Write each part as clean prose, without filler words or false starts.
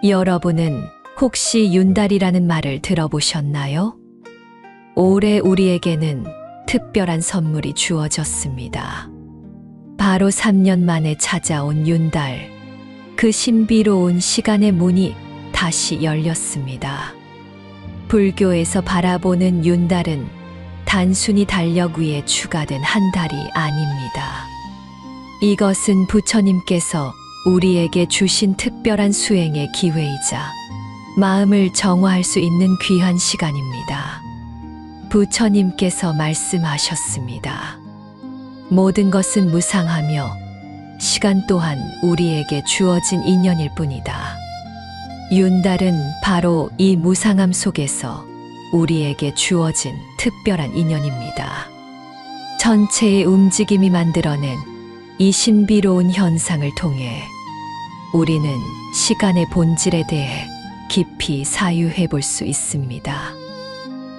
여러분은 혹시 윤달이라는 말을 들어보셨나요? 올해 우리에게는 특별한 선물이 주어졌습니다. 바로 3년 만에 찾아온 윤달. 그 신비로운 시간의 문이 다시 열렸습니다. 불교에서 바라보는 윤달은 단순히 달력 위에 추가된 한 달이 아닙니다. 이것은 부처님께서 우리에게 주신 특별한 수행의 기회이자 마음을 정화할 수 있는 귀한 시간입니다. 부처님께서 말씀하셨습니다. 모든 것은 무상하며 시간 또한 우리에게 주어진 인연일 뿐이다. 윤달은 바로 이 무상함 속에서 우리에게 주어진 특별한 인연입니다. 전체의 움직임이 만들어낸 이 신비로운 현상을 통해 우리는 시간의 본질에 대해 깊이 사유해 볼 수 있습니다.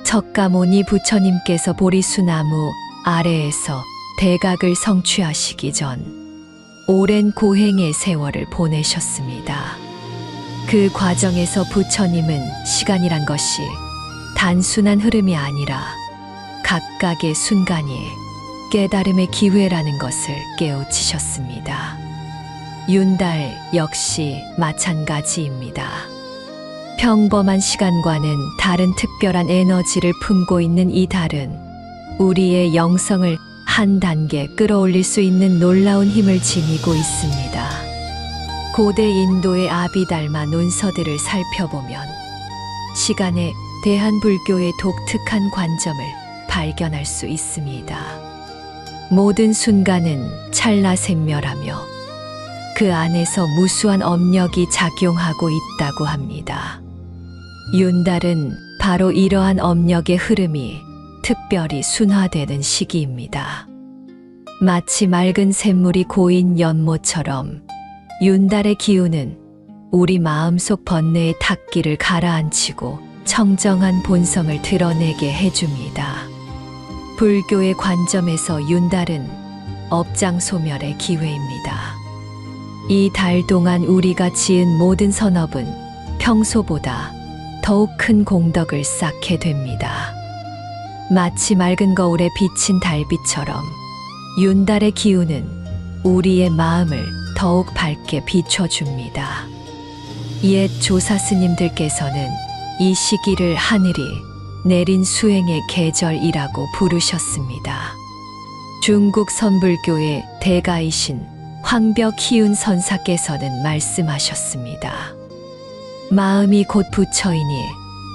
석가모니 부처님께서 보리수나무 아래에서 대각을 성취하시기 전 오랜 고행의 세월을 보내셨습니다. 그 과정에서 부처님은 시간이란 것이 단순한 흐름이 아니라 각각의 순간이 깨달음의 기회라는 것을 깨우치셨습니다. 윤달 역시 마찬가지입니다. 평범한 시간과는 다른 특별한 에너지를 품고 있는 이 달은 우리의 영성을 한 단계 끌어올릴 수 있는 놀라운 힘을 지니고 있습니다. 고대 인도의 아비달마 논서들을 살펴보면 시간에 대한 불교의 독특한 관점을 발견할 수 있습니다. 모든 순간은 찰나생멸하며 그 안에서 무수한 업력이 작용하고 있다고 합니다. 윤달은 바로 이러한 업력의 흐름이 특별히 순화되는 시기입니다. 마치 맑은 샘물이 고인 연못처럼 윤달의 기운은 우리 마음속 번뇌의 탁기를 가라앉히고 청정한 본성을 드러내게 해줍니다. 불교의 관점에서 윤달은 업장소멸의 기회입니다. 이 달 동안 우리가 지은 모든 선업은 평소보다 더욱 큰 공덕을 쌓게 됩니다. 마치 맑은 거울에 비친 달빛처럼 윤달의 기운은 우리의 마음을 더욱 밝게 비춰줍니다. 옛 조사 스님들께서는 이 시기를 하늘이 내린 수행의 계절이라고 부르셨습니다. 중국 선불교의 대가이신 황벽희운 선사께서는 말씀하셨습니다. 마음이 곧 부처이니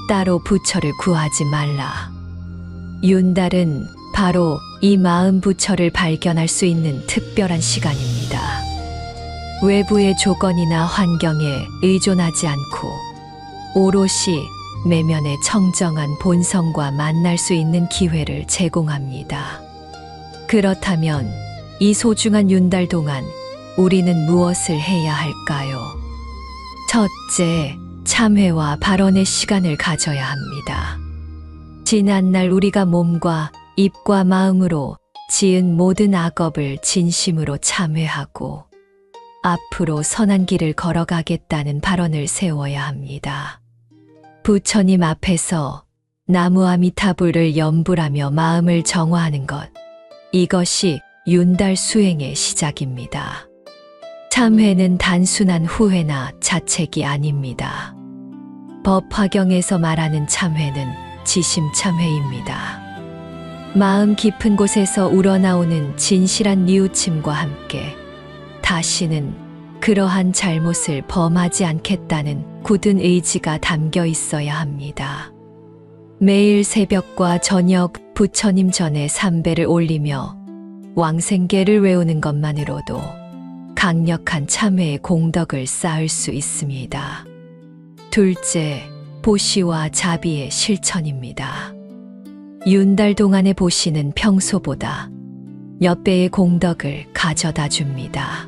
따로 부처를 구하지 말라. 윤달은 바로 이 마음 부처를 발견할 수 있는 특별한 시간입니다. 외부의 조건이나 환경에 의존하지 않고 오롯이 내면의 청정한 본성과 만날 수 있는 기회를 제공합니다. 그렇다면 이 소중한 윤달 동안 우리는 무엇을 해야 할까요? 첫째, 참회와 발언의 시간을 가져야 합니다. 지난날 우리가 몸과 입과 마음으로 지은 모든 악업을 진심으로 참회하고 앞으로 선한 길을 걸어가겠다는 발언을 세워야 합니다. 부처님 앞에서 나무아미타불을 염불하며 마음을 정화하는 것, 이것이 윤달 수행의 시작입니다. 참회는 단순한 후회나 자책이 아닙니다. 법화경에서 말하는 참회는 지심참회입니다. 마음 깊은 곳에서 우러나오는 진실한 뉘우침과 함께 다시는 그러한 잘못을 범하지 않겠다는 굳은 의지가 담겨 있어야 합니다. 매일 새벽과 저녁 부처님 전에 삼배를 올리며 왕생계를 외우는 것만으로도 강력한 참회의 공덕을 쌓을 수 있습니다. 둘째, 보시와 자비의 실천입니다. 윤달 동안의 보시는 평소보다 몇 배의 공덕을 가져다 줍니다.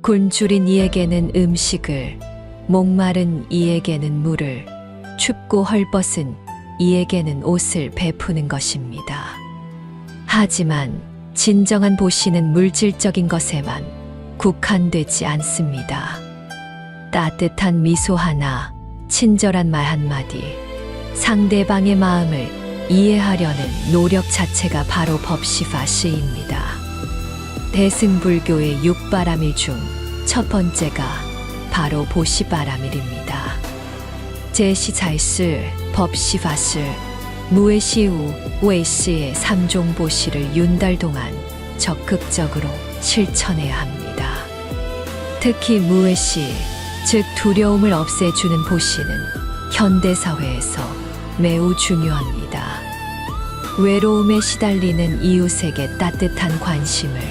굶주린 이에게는 음식을, 목마른 이에게는 물을, 춥고 헐벗은 이에게는 옷을 베푸는 것입니다. 하지만 진정한 보시는 물질적인 것에만 국한되지 않습니다. 따뜻한 미소 하나, 친절한 말 한마디, 상대방의 마음을 이해하려는 노력 자체가 바로 법시바시입니다. 대승불교의 6바람일 중 첫 번째가 바로 보시바람일입니다. 제시잘슬, 법시바슬, 무에시우, 웨이시의 3종 보시를 6달 동안 적극적으로 실천해야 합니다. 특히 무에시, 즉 두려움을 없애주는 보시는 현대사회에서 매우 중요합니다. 외로움에 시달리는 이웃에게 따뜻한 관심을,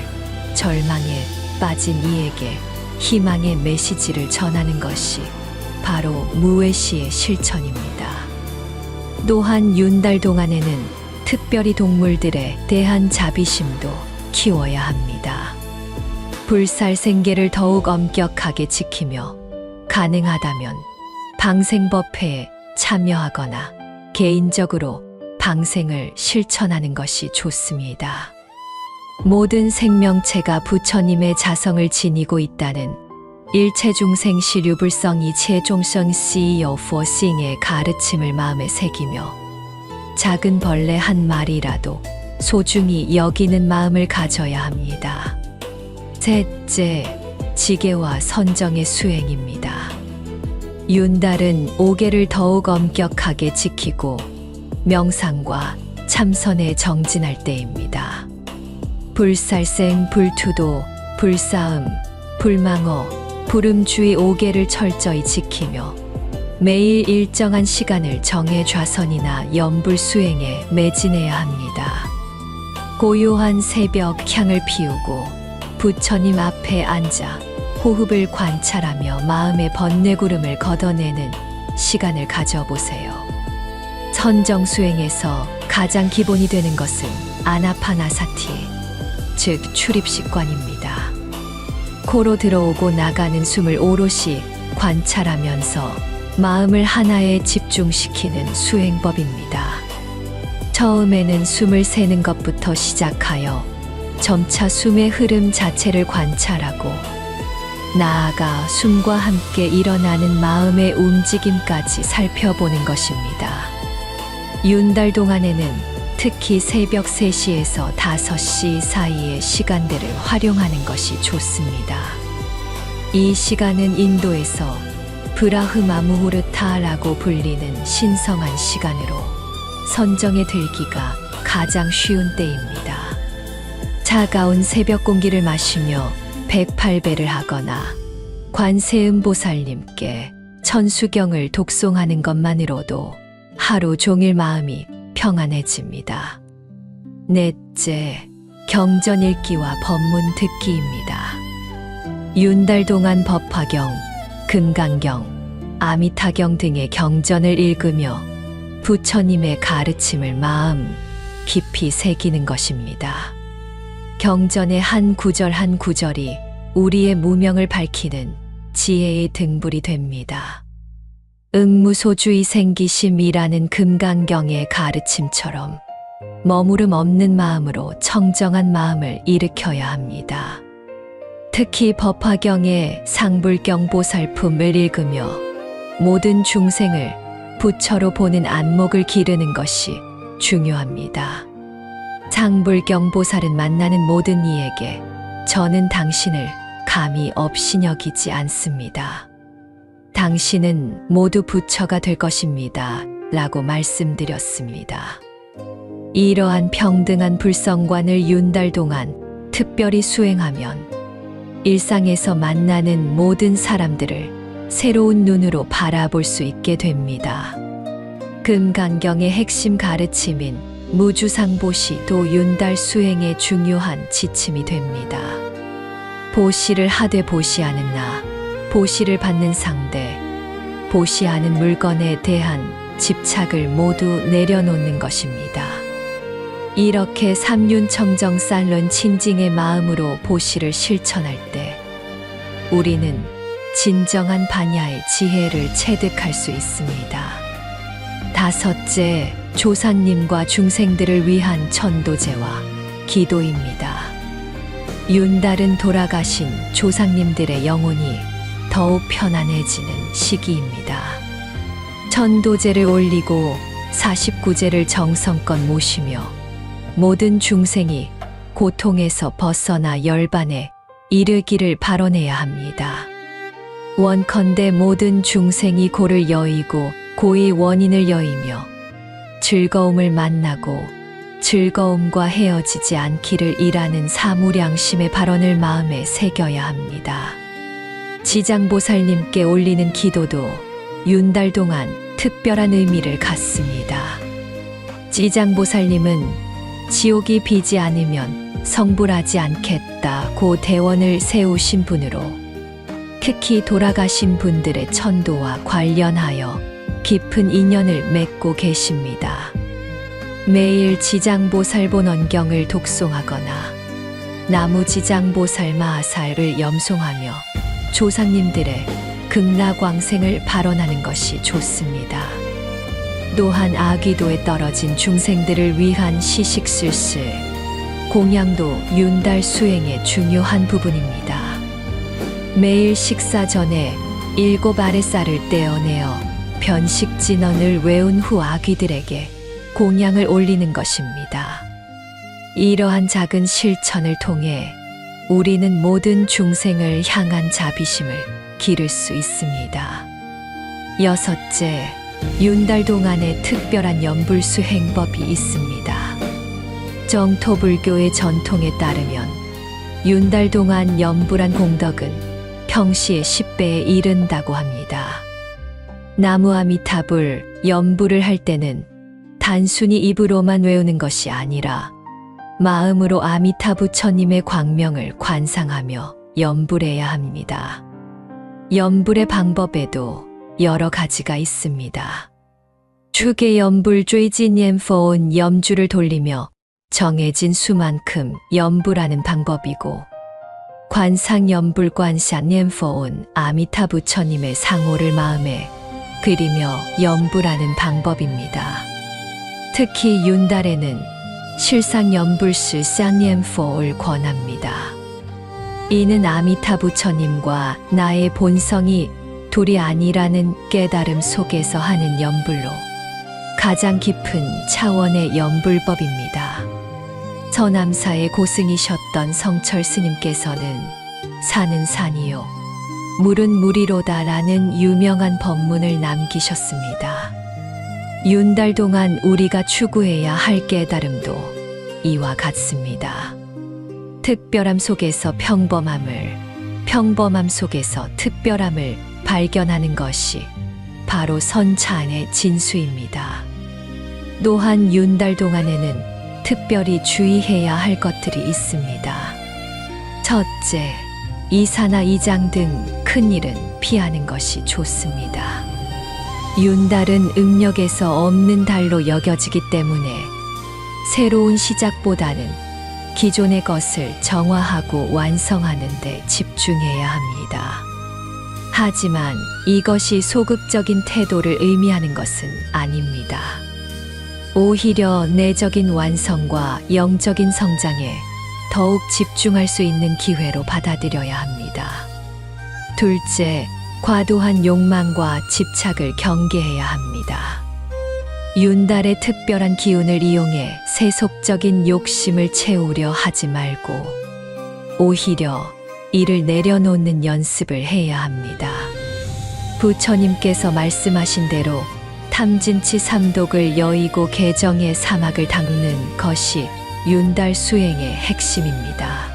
절망에 빠진 이에게 희망의 메시지를 전하는 것이 바로 무에시의 실천입니다. 또한 6달 동안에는 특별히 동물들에 대한 자비심도 키워야 합니다. 불살생계를 더욱 엄격하게 지키며 가능하다면 방생법회에 참여하거나 개인적으로 방생을 실천하는 것이 좋습니다. 모든 생명체가 부처님의 자성을 지니고 있다는 일체중생 시류불성이 체종성 시여포싱의 가르침을 마음에 새기며 작은 벌레 한 마리라도 소중히 여기는 마음을 가져야 합니다. 셋째, 지계와 선정의 수행입니다. 6달은 5계를 더욱 엄격하게 지키고 명상과 참선에 정진할 때입니다. 불살생, 불투도, 불싸움, 불망어, 불음주의 5계를 철저히 지키며 매일 일정한 시간을 정해 좌선이나 염불 수행에 매진해야 합니다. 고요한 새벽 향을 피우고 부처님 앞에 앉아 호흡을 관찰하며 마음의 번뇌구름을 걷어내는 시간을 가져보세요. 선정 수행에서 가장 기본이 되는 것은 아나파나사티, 즉 출입식관입니다. 코로 들어오고 나가는 숨을 오롯이 관찰하면서 마음을 하나에 집중시키는 수행법입니다. 처음에는 숨을 세는 것부터 시작하여 점차 숨의 흐름 자체를 관찰하고 나아가 숨과 함께 일어나는 마음의 움직임까지 살펴보는 것입니다. 6달 동안에는 특히 새벽 3시에서 5시 사이의 시간대를 활용하는 것이 좋습니다. 이 시간은 인도에서 브라흐마 무후르타라고 불리는 신성한 시간으로 선정에 들기가 가장 쉬운 때입니다. 차가운 새벽 공기를 마시며 108배를 하거나 관세음보살님께 천수경을 독송하는 것만으로도 하루 종일 마음이 평안해집니다. 넷째, 경전 읽기와 법문 듣기입니다. 6달 동안 법화경, 금강경, 아미타경 등의 경전을 읽으며 부처님의 가르침을 마음 깊이 새기는 것입니다. 경전의 한 구절 한 구절이 우리의 무명을 밝히는 지혜의 등불이 됩니다. 응무소주의 생기심이라는 금강경의 가르침처럼 머무름 없는 마음으로 청정한 마음을 일으켜야 합니다. 특히 법화경의 상불경 보살품을 읽으며 모든 중생을 부처로 보는 안목을 기르는 것이 중요합니다. 상불경 보살은 만나는 모든 이에게 저는 당신을 감히 업신여기지 않습니다. 당신은 모두 부처가 될 것입니다. 라고 말씀드렸습니다. 이러한 평등한 불성관을 6달 동안 특별히 수행하면 일상에서 만나는 모든 사람들을 새로운 눈으로 바라볼 수 있게 됩니다. 금강경의 핵심 가르침인 무주상보시도 6달 수행의 중요한 지침이 됩니다. 보시를 하되 보시하는 나, 보시를 받는 상대, 보시하는 물건에 대한 집착을 모두 내려놓는 것입니다. 이렇게 삼륜청정 쌀런 친징의 마음으로 보시를 실천할 때 우리는 진정한 반야의 지혜를 체득할 수 있습니다. 다섯째, 조상님과 중생들을 위한 천도제와 기도입니다. 6달은 돌아가신 조상님들의 영혼이 더욱 편안해지는 시기입니다. 천도제를 올리고 49제를 정성껏 모시며 모든 중생이 고통에서 벗어나 열반에 이르기를 바라내야 합니다. 원컨대 모든 중생이 고를 여의고 고의 원인을 여의며 즐거움을 만나고 즐거움과 헤어지지 않기를 이라는 사무량심의 발언을 마음에 새겨야 합니다. 지장보살님께 올리는 기도도 윤달 동안 특별한 의미를 갖습니다. 지장보살님은 지옥이 비지 않으면 성불하지 않겠다고 대원을 세우신 분으로 특히 돌아가신 분들의 천도와 관련하여 깊은 인연을 맺고 계십니다. 매일 지장보살본원경을 독송하거나 나무지장보살 마하살을 염송하며 조상님들의 극락왕생을 발언하는 것이 좋습니다. 또한 아귀도에 떨어진 중생들을 위한 시식슬슬, 공양도 윤달 수행의 중요한 부분입니다. 매일 식사 전에 7 아랫살을 떼어내어 변식진언을 외운 후 아귀들에게 공양을 올리는 것입니다. 이러한 작은 실천을 통해 우리는 모든 중생을 향한 자비심을 기를 수 있습니다. 6째, 윤달 동안에 특별한 연불수 행법이 있습니다. 정토불교의 전통에 따르면 윤달 동안 연불한 공덕은 평시의 10배에 이른다고 합니다. 나무아미타불 연불을 할 때는 단순히 입으로만 외우는 것이 아니라 마음으로 아미타부처님의 광명을 관상하며 연불해야 합니다. 연불의 방법에도 여러 가지가 있습니다. 추계 연불 쬐지니엠포온 염주를 돌리며 정해진 수만큼 연불하는 방법이고, 관상 연불 관샷 냠포온 아미타부처님의 상호를 마음에 그리며 연불하는 방법입니다. 특히 윤달에는 실상 연불스 쌍옌포를 권합니다. 이는 아미타부처님과 나의 본성이 둘이 아니라는 깨달음 속에서 하는 연불로 가장 깊은 차원의 연불법입니다. 서남사의 고승이셨던 성철 스님께서는 산은 산이요 물은 물이로다라는 유명한 법문을 남기셨습니다. 윤달 동안 우리가 추구해야 할 깨달음도 이와 같습니다. 특별함 속에서 평범함을, 평범함 속에서 특별함을 발견하는 것이 바로 선찬의 진수입니다. 또한 윤달 동안에는 특별히 주의해야 할 것들이 있습니다. 첫째, 이사나 이장 등 큰일은 피하는 것이 좋습니다. 윤달은 음력에서 없는 달로 여겨지기 때문에 새로운 시작보다는 기존의 것을 정화하고 완성하는 데 집중해야 합니다. 하지만 이것이 소극적인 태도를 의미하는 것은 아닙니다. 오히려 내적인 완성과 영적인 성장에 더욱 집중할 수 있는 기회로 받아들여야 합니다. 둘째, 과도한 욕망과 집착을 경계해야 합니다. 윤달의 특별한 기운을 이용해 세속적인 욕심을 채우려 하지 말고 오히려 이를 내려놓는 연습을 해야 합니다. 부처님께서 말씀하신 대로 탐진치 삼독을 여의고 개정의 사막을 닦는 것이 윤달 수행의 핵심입니다.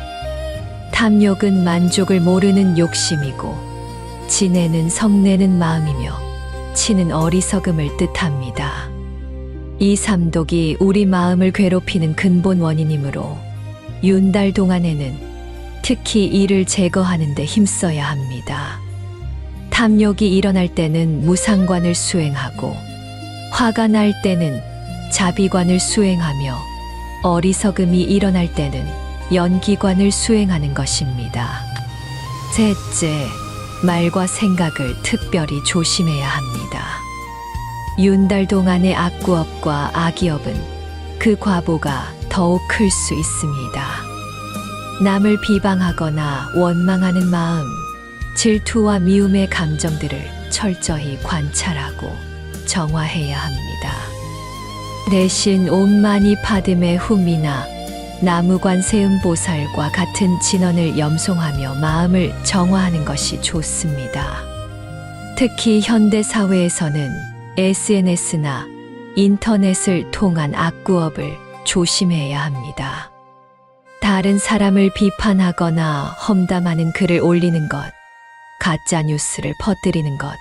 탐욕은 만족을 모르는 욕심이고, 진해는 성내는 마음이며, 치는 어리석음을 뜻합니다. 이 삼독이 우리 마음을 괴롭히는 근본 원인이므로 윤달 동안에는 특히 이를 제거하는 데 힘써야 합니다. 탐욕이 일어날 때는 무상관을 수행하고, 화가 날 때는 자비관을 수행하며, 어리석음이 일어날 때는 연기관을 수행하는 것입니다. 셋째, 말과 생각을 특별히 조심해야 합니다. 윤달 동안의 악구업과 악이업은 그 과보가 더욱 클 수 있습니다. 남을 비방하거나 원망하는 마음, 질투와 미움의 감정들을 철저히 관찰하고 정화해야 합니다. 대신 온만이 파듬의 후미나 나무관 세음보살과 같은 진언을 염송하며 마음을 정화하는 것이 좋습니다. 특히 현대 사회에서는 SNS나 인터넷을 통한 악구업을 조심해야 합니다. 다른 사람을 비판하거나 험담하는 글을 올리는 것, 가짜 뉴스를 퍼뜨리는 것,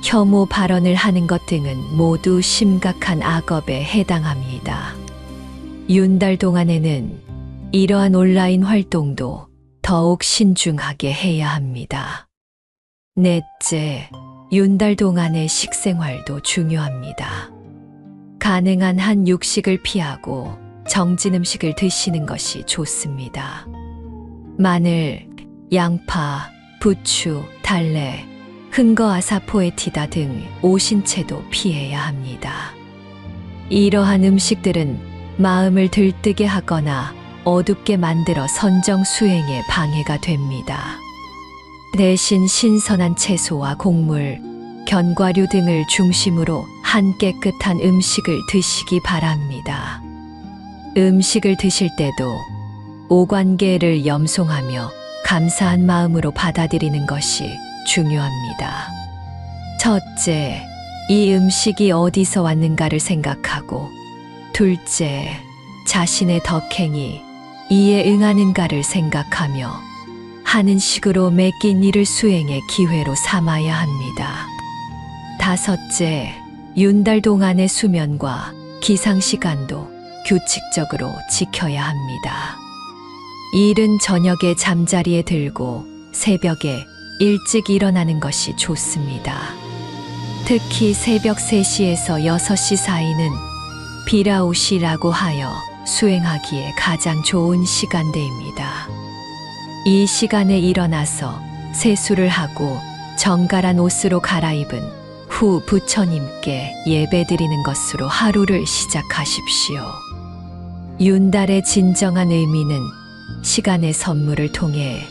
혐오 발언을 하는 것 등은 모두 심각한 악업에 해당합니다. 윤달 동안에는 이러한 온라인 활동도 더욱 신중하게 해야 합니다. 넷째, 윤달 동안의 식생활도 중요합니다. 가능한 한 육식을 피하고 정진 음식을 드시는 것이 좋습니다. 마늘, 양파, 부추, 달래, 흥거아사포에티다 등 오신채도 피해야 합니다. 이러한 음식들은 마음을 들뜨게 하거나 어둡게 만들어 선정 수행에 방해가 됩니다. 대신 신선한 채소와 곡물, 견과류 등을 중심으로 한 깨끗한 음식을 드시기 바랍니다. 음식을 드실 때도 오관계를 염송하며 감사한 마음으로 받아들이는 것이 중요합니다. 첫째, 이 음식이 어디서 왔는가를 생각하고, 둘째, 자신의 덕행이 이에 응하는가를 생각하며 하는 식으로 맡긴 일을 수행의 기회로 삼아야 합니다. 다섯째, 윤달 동안의 수면과 기상시간도 규칙적으로 지켜야 합니다. 이른 저녁에 잠자리에 들고 새벽에 일찍 일어나는 것이 좋습니다. 특히 새벽 3시에서 6시 사이는 비라오시라고 하여 수행하기에 가장 좋은 시간대입니다. 이 시간에 일어나서 세수를 하고 정갈한 옷으로 갈아입은 후 부처님께 예배드리는 것으로 하루를 시작하십시오. 윤달의 진정한 의미는 시간의 선물을 통해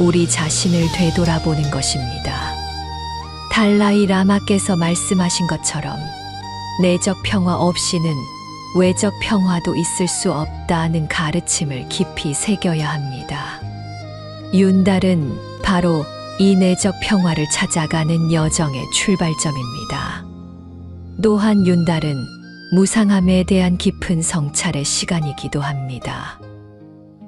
우리 자신을 되돌아보는 것입니다. 달라이 라마께서 말씀하신 것처럼 내적 평화 없이는 외적 평화도 있을 수 없다는 가르침을 깊이 새겨야 합니다. 윤달은 바로 이 내적 평화를 찾아가는 여정의 출발점입니다. 또한 윤달은 무상함에 대한 깊은 성찰의 시간이기도 합니다.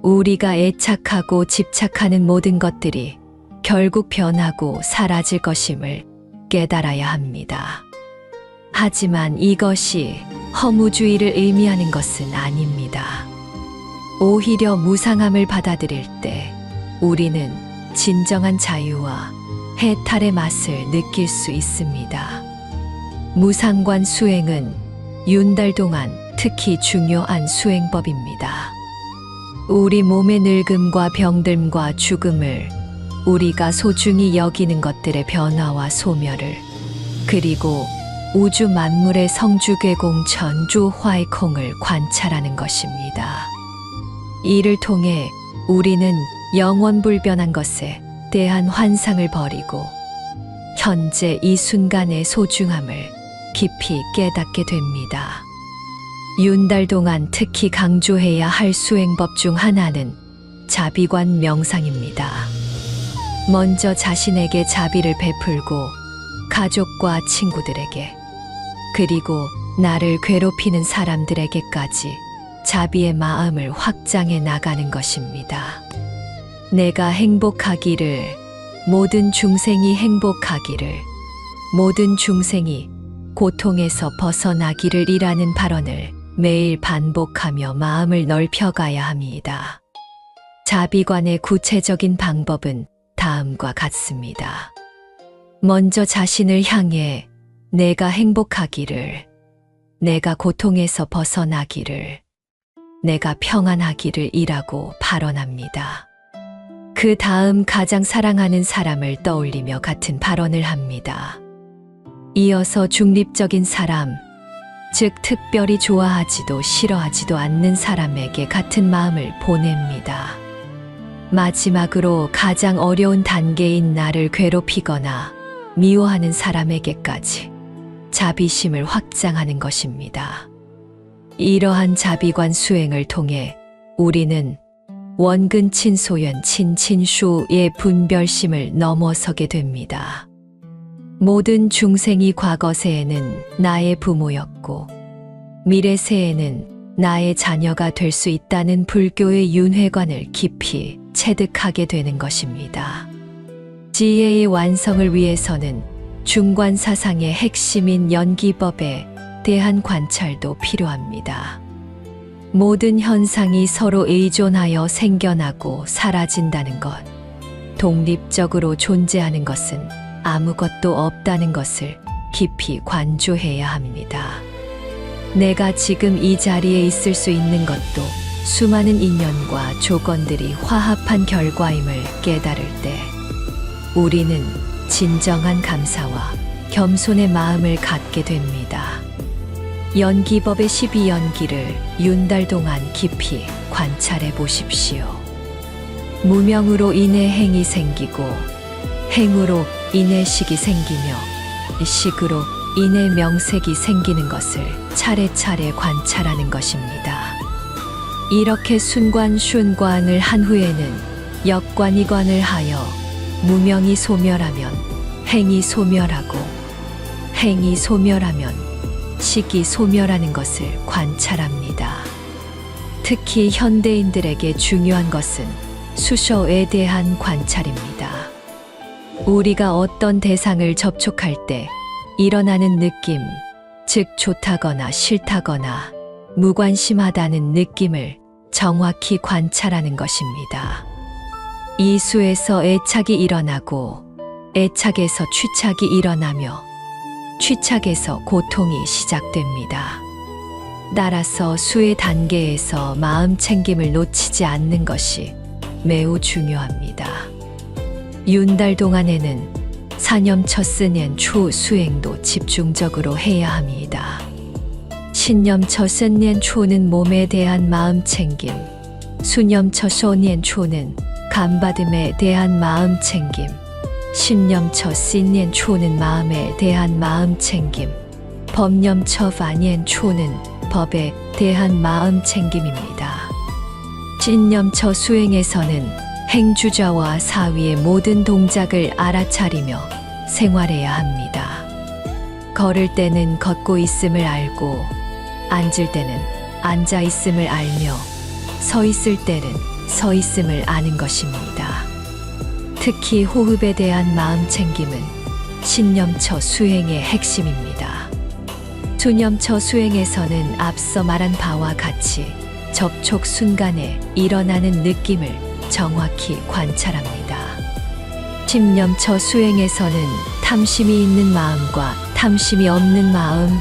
우리가 애착하고 집착하는 모든 것들이 결국 변하고 사라질 것임을 깨달아야 합니다. 하지만 이것이 허무주의를 의미하는 것은 아닙니다. 오히려 무상함을 받아들일 때 우리는 진정한 자유와 해탈의 맛을 느낄 수 있습니다. 무상관 수행은 윤달 동안 특히 중요한 수행법입니다. 우리 몸의 늙음과 병듦과 죽음을, 우리가 소중히 여기는 것들의 변화와 소멸을, 그리고 우주 만물의 성주괴공 전주화이콩을 관찰하는 것입니다. 이를 통해 우리는 영원불변한 것에 대한 환상을 버리고 현재 이 순간의 소중함을 깊이 깨닫게 됩니다. 윤달 동안 특히 강조해야 할 수행법 중 하나는 자비관 명상입니다. 먼저 자신에게 자비를 베풀고 가족과 친구들에게, 그리고 나를 괴롭히는 사람들에게까지 자비의 마음을 확장해 나가는 것입니다. 내가 행복하기를, 모든 중생이 행복하기를, 모든 중생이 고통에서 벗어나기를 이라는 발언을 매일 반복하며 마음을 넓혀가야 합니다. 자비관의 구체적인 방법은 다음과 같습니다. 먼저 자신을 향해 내가 행복하기를, 내가 고통에서 벗어나기를, 내가 평안하기를 이라고 발언합니다. 그 다음 가장 사랑하는 사람을 떠올리며 같은 발언을 합니다. 이어서 중립적인 사람, 즉 특별히 좋아하지도 싫어하지도 않는 사람에게 같은 마음을 보냅니다. 마지막으로 가장 어려운 단계인 나를 괴롭히거나 미워하는 사람에게까지 자비심을 확장하는 것입니다. 이러한 자비관 수행을 통해 우리는 원근 친소연 친친슈의 분별심을 넘어서게 됩니다. 모든 중생이 과거세에는 나의 부모였고 미래세에는 나의 자녀가 될 수 있다는 불교의 윤회관을 깊이 체득하게 되는 것입니다. 지혜의 완성을 위해서는 중관 사상의 핵심인 연기법에 대한 관찰도 필요합니다. 모든 현상이 서로 의존하여 생겨나고 사라진다는 것, 독립적으로 존재하는 것은 아무것도 없다는 것을 깊이 관조해야 합니다. 내가 지금 이 자리에 있을 수 있는 것도 수많은 인연과 조건들이 화합한 결과임을 깨달을 때 우리는 진정한 감사와 겸손의 마음을 갖게 됩니다. 연기법의 12연기를 윤달 동안 깊이 관찰해 보십시오. 무명으로 인해 행이 생기고 행으로 인해 식이 생기며 식으로 인해 명색이 생기는 것을 차례차례 관찰하는 것입니다. 이렇게 순관순관을 한 후에는 역관이관을 하여 무명이 소멸하면 행이 소멸하고 행이 소멸하면 식이 소멸하는 것을 관찰합니다. 특히 현대인들에게 중요한 것은 수쇼에 대한 관찰입니다. 우리가 어떤 대상을 접촉할 때 일어나는 느낌, 즉 좋다거나 싫다거나 무관심하다는 느낌을 정확히 관찰하는 것입니다. 이 수에서 애착이 일어나고 애착에서 취착이 일어나며 취착에서 고통이 시작됩니다. 따라서 수의 단계에서 마음 챙김을 놓치지 않는 것이 매우 중요합니다. 윤달 동안에는 사념처 쓰년 초 수행도 집중적으로 해야 합니다. 신념처 쓴년 초는 몸에 대한 마음 챙김, 수념처 소년 초는 감받음에 대한 마음 챙김, 신념처 신년 초는 마음에 대한 마음 챙김, 법념처 반년 초는 법에 대한 마음 챙김입니다. 신념처 수행에서는 행주자와 사위의 모든 동작을 알아차리며 생활해야 합니다. 걸을 때는 걷고 있음을 알고, 앉을 때는 앉아 있음을 알며, 서 있을 때는 서 있음을 아는 것입니다. 특히 호흡에 대한 마음 챙김은 신념처 수행의 핵심입니다. 수념처 수행에서는 앞서 말한 바와 같이 접촉 순간에 일어나는 느낌을 정확히 관찰합니다. 신념처 수행에서는 탐심이 있는 마음과 탐심이 없는 마음,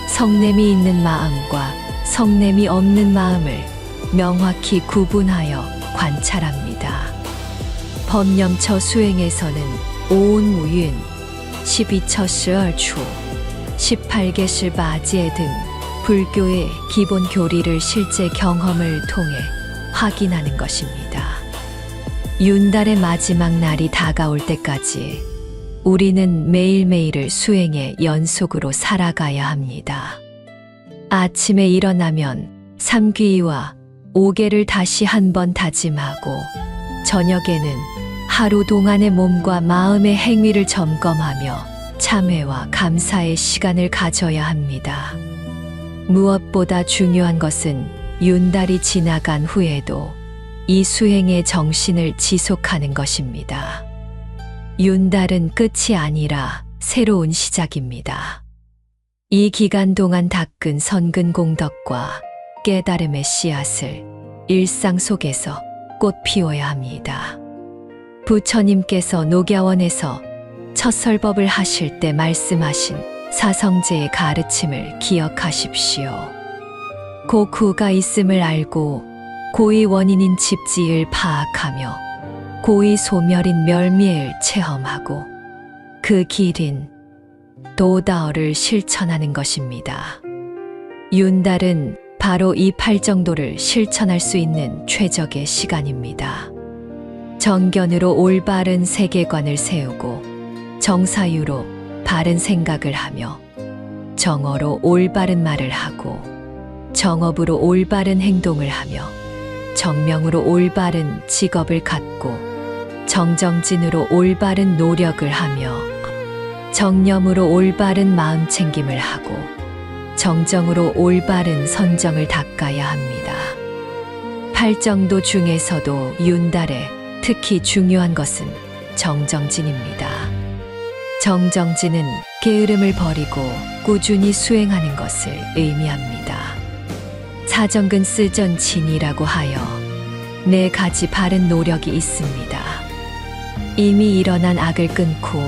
성냄이 있는 마음과 성냄이 없는 마음을 명확히 구분하여 관찰합니다. 법념처 수행에서는 오운무윤, 12처 스얼추, 18개 실바지에 등 불교의 기본 교리를 실제 경험을 통해 확인하는 것입니다. 윤달의 마지막 날이 다가올 때까지 우리는 매일매일을 수행의 연속으로 살아가야 합니다. 아침에 일어나면 삼귀와 5개를 다시 한번 다짐하고 저녁에는 하루 동안의 몸과 마음의 행위를 점검하며 참회와 감사의 시간을 가져야 합니다. 무엇보다 중요한 것은 윤달이 지나간 후에도 이 수행의 정신을 지속하는 것입니다. 윤달은 끝이 아니라 새로운 시작입니다. 이 기간 동안 닦은 선근 공덕과 깨달음의 씨앗을 일상 속에서 꽃 피워야 합니다. 부처님께서 녹야원에서 첫 설법을 하실 때 말씀하신 사성제의 가르침을 기억하십시오. 고쿠가 있음을 알고 고의 원인인 집지를 파악하며 고의 소멸인 멸미를 체험하고 그 길인 도다어를 실천하는 것입니다. 윤달은 바로 이 8정도를 실천할 수 있는 최적의 시간입니다. 정견으로 올바른 세계관을 세우고 정사유로 바른 생각을 하며 정어로 올바른 말을 하고 정업으로 올바른 행동을 하며 정명으로 올바른 직업을 갖고 정정진으로 올바른 노력을 하며 정념으로 올바른 마음 챙김을 하고 정정으로 올바른 선정을 닦아야 합니다. 팔정도 중에서도 윤달에 특히 중요한 것은 정정진입니다. 정정진은 게으름을 버리고 꾸준히 수행하는 것을 의미합니다. 사정근 쓰전진이라고 하여 네 가지 바른 노력이 있습니다. 이미 일어난 악을 끊고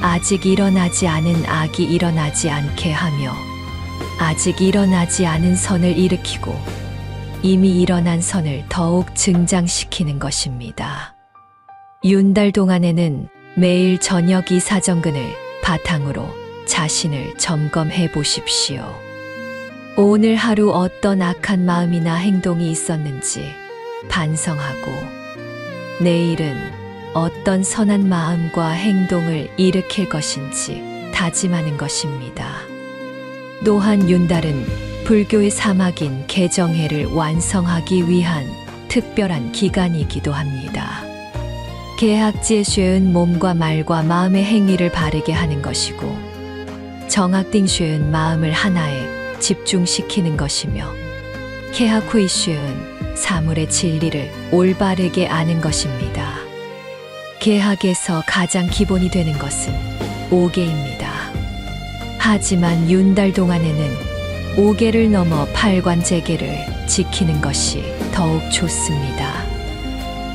아직 일어나지 않은 악이 일어나지 않게 하며 아직 일어나지 않은 선을 일으키고 이미 일어난 선을 더욱 증장시키는 것입니다. 윤달 동안에는 매일 저녁 이 사정근을 바탕으로 자신을 점검해 보십시오. 오늘 하루 어떤 악한 마음이나 행동이 있었는지 반성하고 내일은 어떤 선한 마음과 행동을 일으킬 것인지 다짐하는 것입니다. 또한 윤달은 불교의 사막인 개정해를 완성하기 위한 특별한 기간이기도 합니다. 개학지에 쉐은 몸과 말과 마음의 행위를 바르게 하는 것이고 정학딩 쉐은 마음을 하나에 집중시키는 것이며 개학 후이 쉐은 사물의 진리를 올바르게 아는 것입니다. 개학에서 가장 기본이 되는 것은 오계입니다. 하지만 윤달 동안에는 오계를 넘어 팔관제계를 지키는 것이 더욱 좋습니다.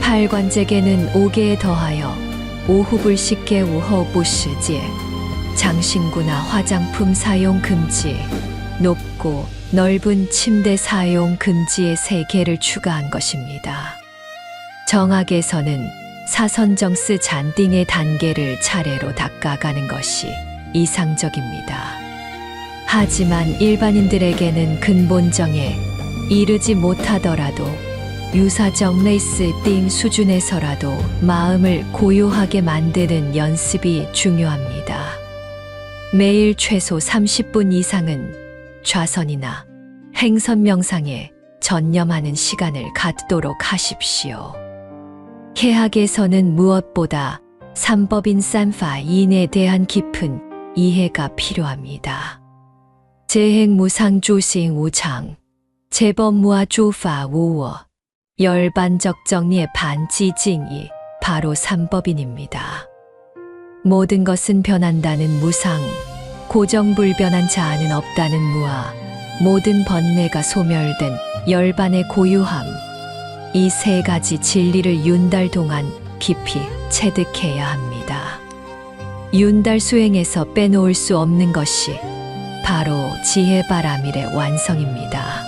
팔관제계는 오계에 더하여 오후불식계 우허보시제, 장신구나 화장품 사용 금지, 높고 넓은 침대 사용 금지의 3개를 추가한 것입니다. 정학에서는 사선정스 잔딩의 단계를 차례로 닦아가는 것이 이상적입니다. 하지만 일반인들에게는 근본정에 이르지 못하더라도 유사정 레이스 띵 수준에서라도 마음을 고요하게 만드는 연습이 중요합니다. 매일 최소 30분 이상은 좌선이나 행선 명상에 전념하는 시간을 갖도록 하십시오. 개학에서는 무엇보다 삼법인 산파인에 대한 깊은 이해가 필요합니다. 재행무상조싱 우常, 재범무아 조파 우워, 열반적정리의 반지징이 바로 삼법인입니다. 모든 것은 변한다는 무상, 고정불변한 자아는 없다는 무아, 모든 번뇌가 소멸된 열반의 고유함, 이 3가지 진리를 윤달 동안 깊이 체득해야 합니다. 윤달 수행에서 빼놓을 수 없는 것이 바로 지혜바라밀의 완성입니다.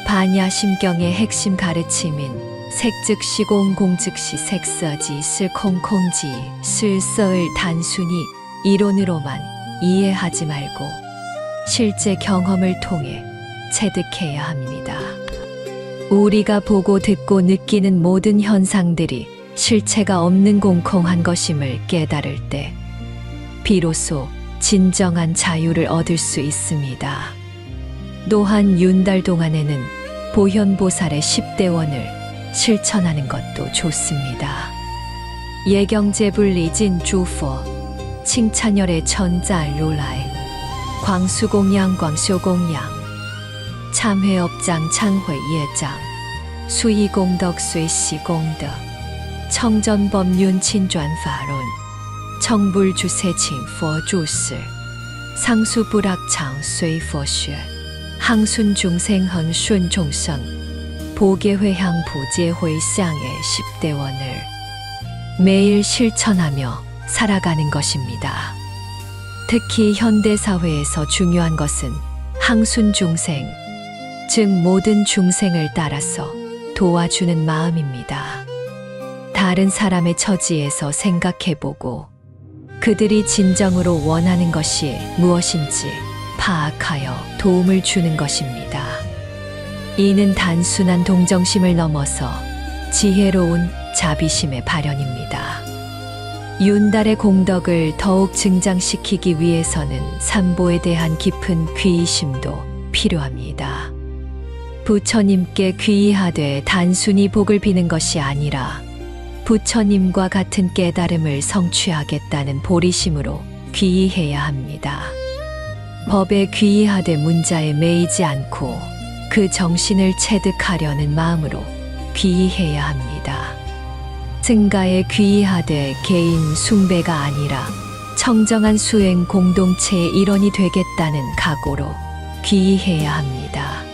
반야심경의 핵심 가르침인 색즉 시공 공즉시 색서지 슬콩콩지 슬서을 단순히 이론으로만 이해하지 말고 실제 경험을 통해 체득해야 합니다. 우리가 보고 듣고 느끼는 모든 현상들이 실체가 없는 공空한 것임을 깨달을 때 비로소 진정한 자유를 얻을 수 있습니다. 또한 윤달 동안에는 보현보살의 10대원을 실천하는 것도 좋습니다. 예경제불리진 주포, 칭찬열의 천자 룰라이, 광수공양 광쇼공양, 참회업장 창회 예장, 수의공덕 쇠시공덕, 청전법륜 친전파론, 청불주세칭佛住世, 상수불악창 쇠佛学, 항순중생헌순종성, 보계회향 부재회상의 10대원을 매일 실천하며 살아가는 것입니다. 특히 현대사회에서 중요한 것은 항순중생, 즉 모든 중생을 따라서 도와주는 마음입니다. 다른 사람의 처지에서 생각해보고 그들이 진정으로 원하는 것이 무엇인지 파악하여 도움을 주는 것입니다. 이는 단순한 동정심을 넘어서 지혜로운 자비심의 발현입니다. 윤달의 공덕을 더욱 증장시키기 위해서는 삼보에 대한 깊은 귀의심도 필요합니다. 부처님께 귀의하되 단순히 복을 비는 것이 아니라 부처님과 같은 깨달음을 성취하겠다는 보리심으로 귀의해야 합니다. 법에 귀의하되 문자에 매이지 않고 그 정신을 체득하려는 마음으로 귀의해야 합니다. 승가에 귀의하되 개인 숭배가 아니라 청정한 수행 공동체의 일원이 되겠다는 각오로 귀의해야 합니다.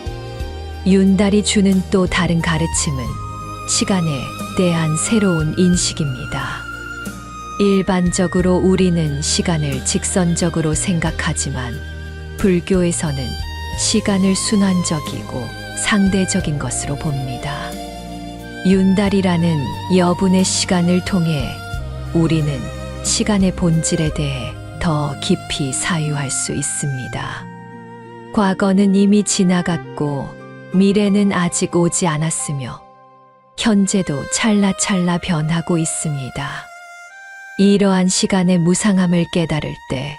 윤달이 주는 또 다른 가르침은 시간에 대한 새로운 인식입니다. 일반적으로 우리는 시간을 직선적으로 생각하지만 불교에서는 시간을 순환적이고 상대적인 것으로 봅니다. 윤달이라는 여분의 시간을 통해 우리는 시간의 본질에 대해 더 깊이 사유할 수 있습니다. 과거는 이미 지나갔고 미래는 아직 오지 않았으며 현재도 찰나찰나 변하고 있습니다. 이러한 시간의 무상함을 깨달을 때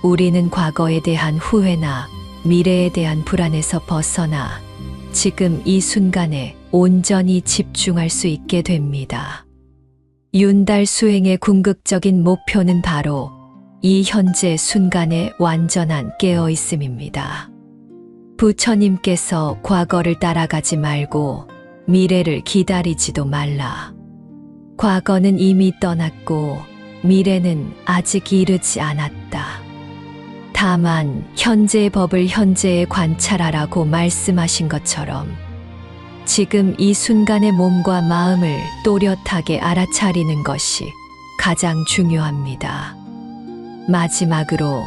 우리는 과거에 대한 후회나 미래에 대한 불안에서 벗어나 지금 이 순간에 온전히 집중할 수 있게 됩니다. 윤달 수행의 궁극적인 목표는 바로 이 현재 순간의 완전한 깨어있음입니다. 부처님께서 과거를 따라가지 말고 미래를 기다리지도 말라. 과거는 이미 떠났고 미래는 아직 이르지 않았다. 다만 현재의 법을 현재에 관찰하라고 말씀하신 것처럼 지금 이 순간의 몸과 마음을 또렷하게 알아차리는 것이 가장 중요합니다. 마지막으로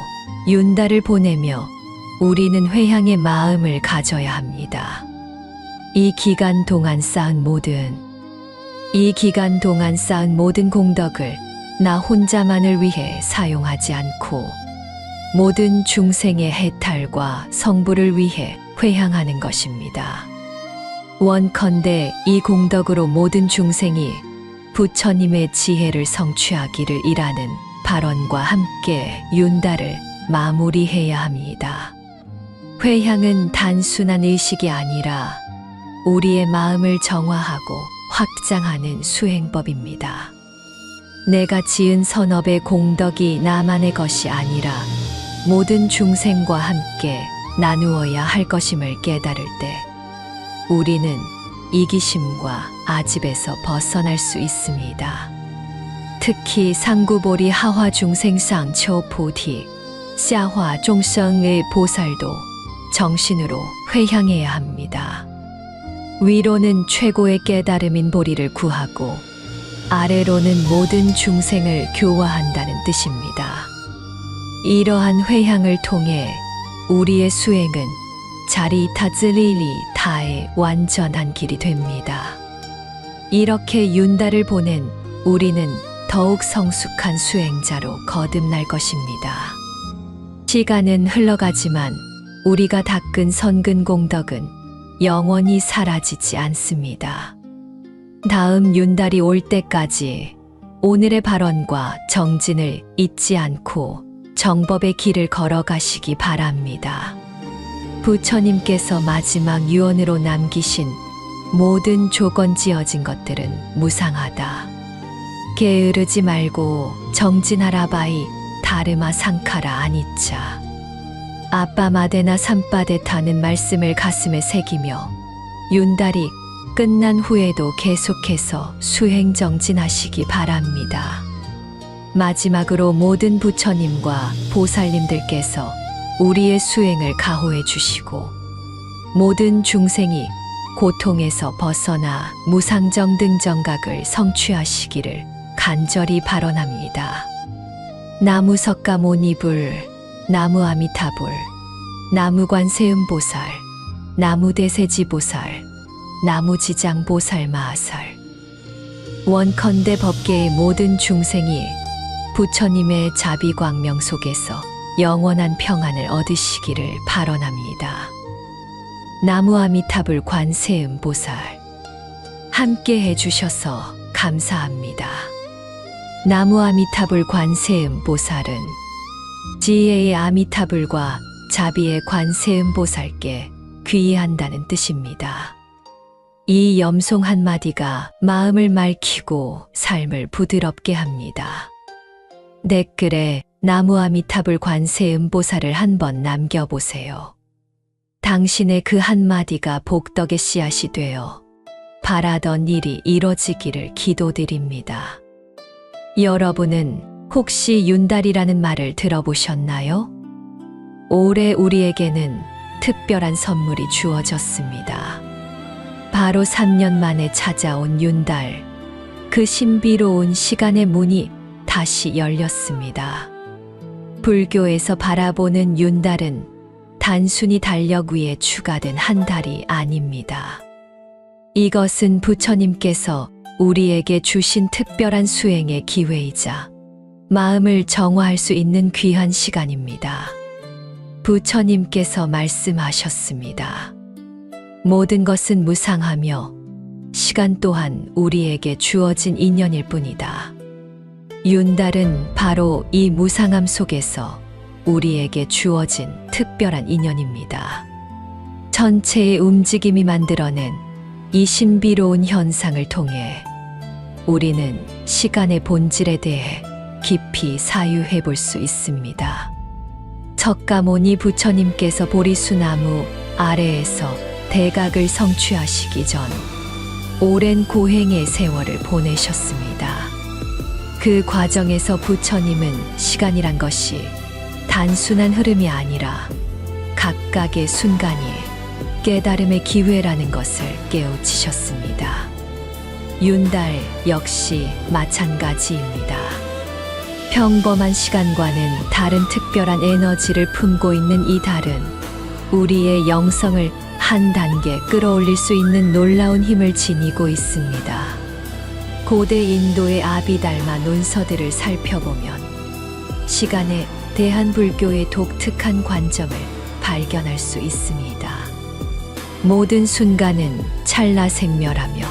윤달을 보내며 우리는 회향의 마음을 가져야 합니다. 이 기간 동안 쌓은 모든 공덕을 나 혼자만을 위해 사용하지 않고 모든 중생의 해탈과 성불을 위해 회향하는 것입니다. 원컨대 이 공덕으로 모든 중생이 부처님의 지혜를 성취하기를 이라는 발언과 함께 윤달을 마무리해야 합니다. 회향은 단순한 의식이 아니라 우리의 마음을 정화하고 확장하는 수행법입니다. 내가 지은 선업의 공덕이 나만의 것이 아니라 모든 중생과 함께 나누어야 할 것임을 깨달을 때 우리는 이기심과 아집에서 벗어날 수 있습니다. 특히 상구보리 하화 중생상 초보디 샤화 종성의 보살도 정신으로 회향해야 합니다. 위로는 최고의 깨달음인 보리를 구하고 아래로는 모든 중생을 교화한다는 뜻입니다. 이러한 회향을 통해 우리의 수행은 자리타즈리리 타의 완전한 길이 됩니다. 이렇게 윤달을 보낸 우리는 더욱 성숙한 수행자로 거듭날 것입니다. 시간은 흘러가지만 우리가 닦은 선근 공덕은 영원히 사라지지 않습니다. 다음 윤달이 올 때까지 오늘의 발언과 정진을 잊지 않고 정법의 길을 걸어가시기 바랍니다. 부처님께서 마지막 유언으로 남기신 모든 조건 지어진 것들은 무상하다. 게으르지 말고 정진하라 바이 다르마 상카라 아니차. 아빠마데나 삼빠데타는 말씀을 가슴에 새기며 윤달이 끝난 후에도 계속해서 수행 정진하시기 바랍니다. 마지막으로 모든 부처님과 보살님들께서 우리의 수행을 가호해 주시고 모든 중생이 고통에서 벗어나 무상정등정각을 성취하시기를 간절히 발언합니다. 나무 석가모니불, 나무 아미타불, 나무 관세음보살, 나무 대세지보살, 나무 지장보살 마하살. 원컨대 법계의 모든 중생이 부처님의 자비광명 속에서 영원한 평안을 얻으시기를 발언합니다. 나무 아미타불 관세음보살. 함께 해주셔서 감사합니다. 나무 아미타불 관세음 보살은 지혜의 아미타불과 자비의 관세음 보살께 귀의한다는 뜻입니다. 이 염송 한마디가 마음을 맑히고 삶을 부드럽게 합니다. 댓글에 나무 아미타불 관세음 보살을 한번 남겨보세요. 당신의 그 한마디가 복덕의 씨앗이 되어 바라던 일이 이뤄지기를 기도드립니다. 여러분은 혹시 윤달이라는 말을 들어보셨나요? 올해 우리에게는 특별한 선물이 주어졌습니다. 바로 3년 만에 찾아온 윤달. 그 신비로운 시간의 문이 다시 열렸습니다. 불교에서 바라보는 윤달은 단순히 달력 위에 추가된 한 달이 아닙니다. 이것은 부처님께서 우리에게 주신 특별한 수행의 기회이자 마음을 정화할 수 있는 귀한 시간입니다. 부처님께서 말씀하셨습니다. 모든 것은 무상하며 시간 또한 우리에게 주어진 인연일 뿐이다. 윤달은 바로 이 무상함 속에서 우리에게 주어진 특별한 인연입니다. 전체의 움직임이 만들어낸 이 신비로운 현상을 통해 우리는 시간의 본질에 대해 깊이 사유해 볼 수 있습니다. 석가모니 부처님께서 보리수나무 아래에서 대각을 성취하시기 전 오랜 고행의 세월을 보내셨습니다. 그 과정에서 부처님은 시간이란 것이 단순한 흐름이 아니라 각각의 순간이 깨달음의 기회라는 것을 깨우치셨습니다. 윤달 역시 마찬가지입니다. 평범한 시간과는 다른 특별한 에너지를 품고 있는 이 달은 우리의 영성을 한 단계 끌어올릴 수 있는 놀라운 힘을 지니고 있습니다. 고대 인도의 아비달마 논서들을 살펴보면 시간에 대한 불교의 독특한 관점을 발견할 수 있습니다. 모든 순간은 찰나생멸하며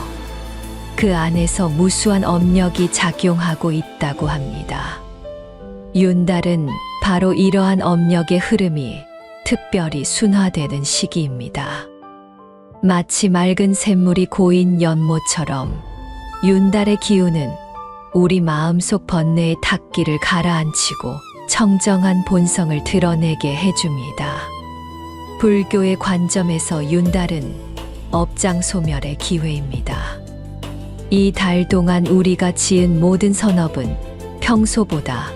그 안에서 무수한 업력이 작용하고 있다고 합니다. 윤달은 바로 이러한 업력의 흐름이 특별히 순화되는 시기입니다. 마치 맑은 샘물이 고인 연못처럼 윤달의 기운은 우리 마음속 번뇌의 탁기를 가라앉히고 청정한 본성을 드러내게 해줍니다. 불교의 관점에서 윤달은 업장소멸의 기회입니다. 이 달 동안 우리가 지은 모든 선업은 평소보다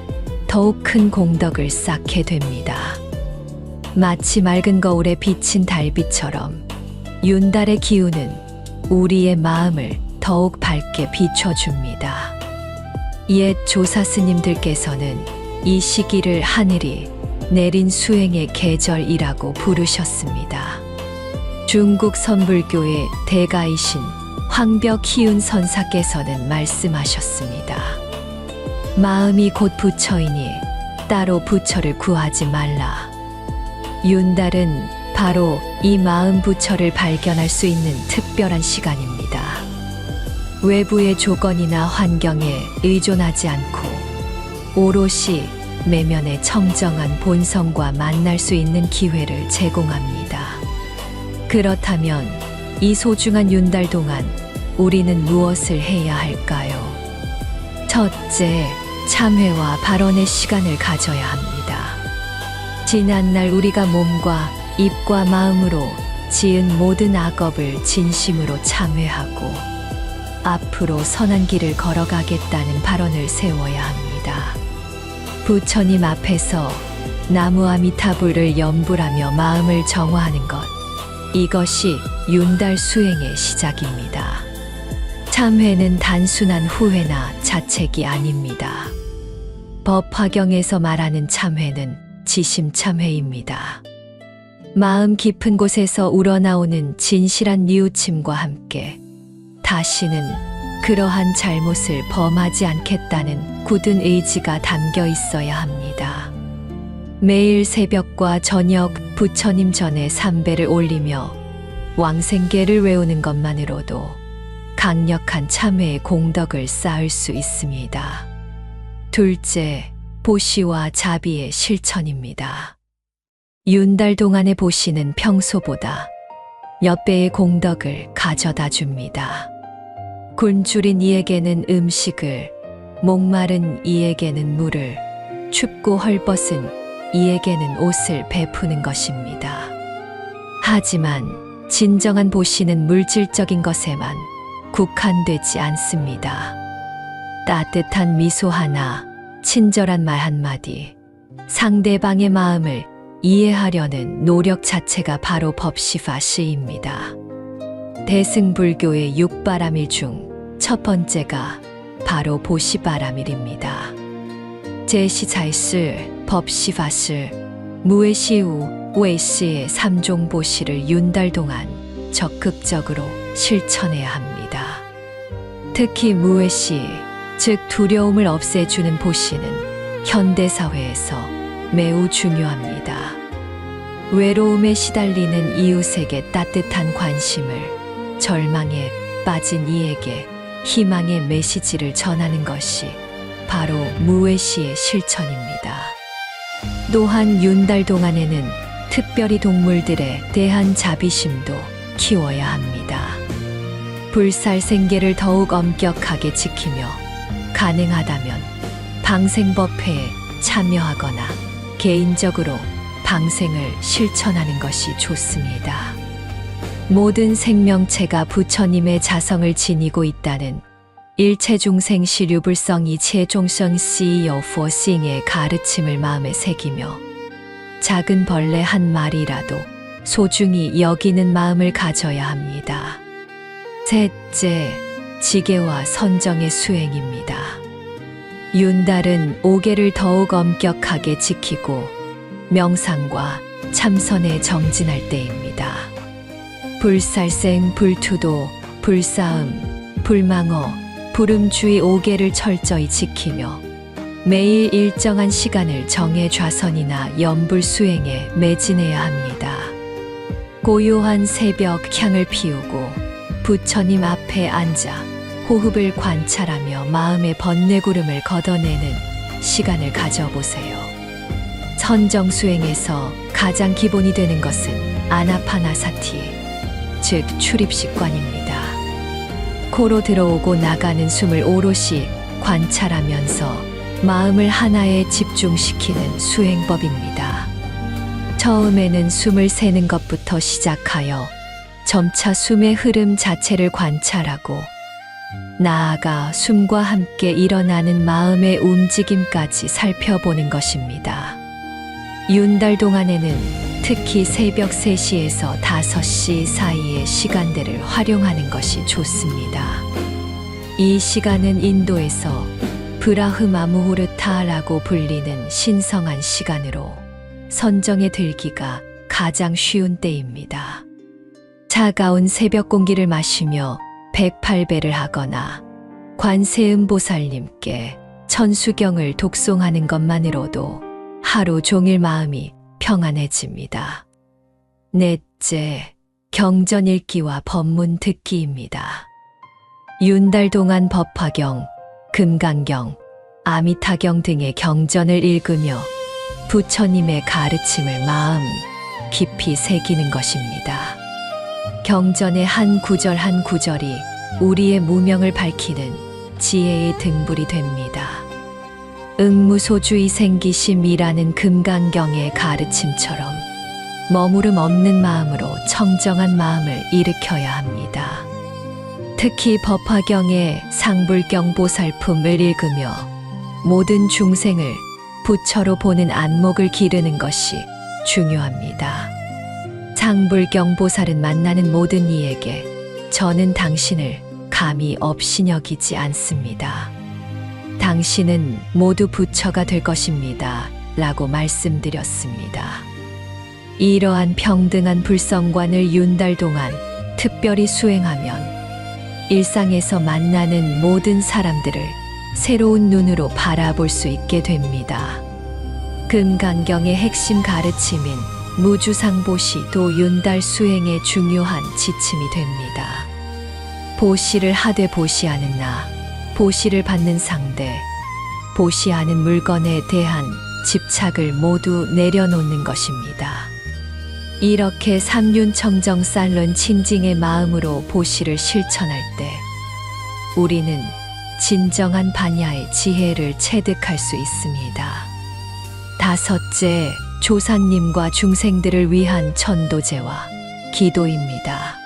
더욱 큰 공덕을 쌓게 됩니다. 마치 맑은 거울에 비친 달빛처럼 윤달의 기운은 우리의 마음을 더욱 밝게 비춰줍니다. 옛 조사 스님들께서는 이 시기를 하늘이 내린 수행의 계절이라고 부르셨습니다. 중국 선불교의 대가이신 황벽희운 선사께서는 말씀하셨습니다. 마음이 곧 부처이니 따로 부처를 구하지 말라. 윤달은 바로 이 마음 부처를 발견할 수 있는 특별한 시간입니다. 외부의 조건이나 환경에 의존하지 않고 오롯이 내면의 청정한 본성과 만날 수 있는 기회를 제공합니다. 그렇다면 이 소중한 윤달 동안 우리는 무엇을 해야 할까요? 첫째, 참회와 발언의 시간을 가져야 합니다. 지난날 우리가 몸과 입과 마음으로 지은 모든 악업을 진심으로 참회하고 앞으로 선한 길을 걸어가겠다는 발언을 세워야 합니다. 부처님 앞에서 나무 아미타불을 염불하며 마음을 정화하는 것, 이것이 윤달 수행의 시작입니다. 참회는 단순한 후회나 자책이 아닙니다. 법화경에서 말하는 참회는 지심참회입니다. 마음 깊은 곳에서 우러나오는 진실한 뉘우침과 함께 다시는 그러한 잘못을 범하지 않겠다는 굳은 의지가 담겨 있어야 합니다. 매일 새벽과 저녁 부처님 전에 삼배를 올리며 왕생계를 외우는 것만으로도 강력한 참회의 공덕을 쌓을 수 있습니다. 둘째, 보시와 자비의 실천입니다. 윤달 동안의 보시는 평소보다 몇 배의 공덕을 가져다 줍니다. 굶주린 이에게는 음식을, 목마른 이에게는 물을, 춥고 헐벗은 이에게는 옷을 베푸는 것입니다. 하지만 진정한 보시는 물질적인 것에만 국한되지 않습니다. 따뜻한 미소 하나, 친절한 말 한마디, 상대방의 마음을 이해하려는 노력 자체가 바로 법시바시입니다. 대승불교의 6바람일 중 첫 번째가 바로 보시바람일입니다. 제시자이스, 법시바시, 무에시우, 웨이시의 3종 보시를 윤달 동안 적극적으로 실천해야 합니다. 특히 무에시, 즉 두려움을 없애주는 보시는 현대사회에서 매우 중요합니다. 외로움에 시달리는 이웃에게 따뜻한 관심을, 절망에 빠진 이에게 희망의 메시지를 전하는 것이 바로 무에시의 실천입니다. 또한 윤달 동안에는 특별히 동물들에 대한 자비심도 키워야 합니다. 불살 생계를 더욱 엄격하게 지키며 가능하다면 방생법회에 참여하거나 개인적으로 방생을 실천하는 것이 좋습니다. 모든 생명체가 부처님의 자성을 지니고 있다는 일체중생 시류불성이 최종성 CEO 포싱의 가르침을 마음에 새기며 작은 벌레 한 마리라도 소중히 여기는 마음을 가져야 합니다. 셋째, 지계와 선정의 수행입니다. 윤달은 5계를 더욱 엄격하게 지키고 명상과 참선에 정진할 때입니다. 불살생, 불투도, 불싸움, 불망어, 불음주의 5계를 철저히 지키며 매일 일정한 시간을 정해 좌선이나 염불 수행에 매진해야 합니다. 고요한 새벽 향을 피우고 부처님 앞에 앉아 호흡을 관찰하며 마음의 번뇌구름을 걷어내는 시간을 가져보세요. 선정 수행에서 가장 기본이 되는 것은 아나파나사티, 즉 출입식관입니다. 코로 들어오고 나가는 숨을 오롯이 관찰하면서 마음을 하나에 집중시키는 수행법입니다. 처음에는 숨을 세는 것부터 시작하여 점차 숨의 흐름 자체를 관찰하고 나아가 숨과 함께 일어나는 마음의 움직임까지 살펴보는 것입니다. 윤달 동안에는 특히 새벽 3시에서 5시 사이의 시간대를 활용하는 것이 좋습니다. 이 시간은 인도에서 브라흐마 무후르타라고 불리는 신성한 시간으로 선정에 들기가 가장 쉬운 때입니다. 차가운 새벽 공기를 마시며 108배를 하거나 관세음보살님께 천수경을 독송하는 것만으로도 하루 종일 마음이 평안해집니다. 넷째, 경전 읽기와 법문 듣기입니다. 윤달 동안 법화경, 금강경, 아미타경 등의 경전을 읽으며 부처님의 가르침을 마음 깊이 새기는 것입니다. 경전의 한 구절 한 구절이 우리의 무명을 밝히는 지혜의 등불이 됩니다. 응무소주의 생기심이라는 금강경의 가르침처럼 머무름 없는 마음으로 청정한 마음을 일으켜야 합니다. 특히 법화경의 상불경 보살품을 읽으며 모든 중생을 부처로 보는 안목을 기르는 것이 중요합니다. 상불경 보살은 만나는 모든 이에게 저는 당신을 감히 업신여기지 않습니다. 당신은 모두 부처가 될 것입니다. 라고 말씀드렸습니다. 이러한 평등한 불성관을 윤달 동안 특별히 수행하면 일상에서 만나는 모든 사람들을 새로운 눈으로 바라볼 수 있게 됩니다. 금강경의 핵심 가르침인 무주상보시도 윤달 수행의 중요한 지침이 됩니다. 보시를 하되 보시하는 나, 보시를 받는 상대, 보시하는 물건에 대한 집착을 모두 내려놓는 것입니다. 이렇게 삼륜청정 쌀론 칭징의 마음으로 보시를 실천할 때 우리는 진정한 반야의 지혜를 체득할 수 있습니다. 다섯째, 조상님과 중생들을 위한 천도제와 기도입니다.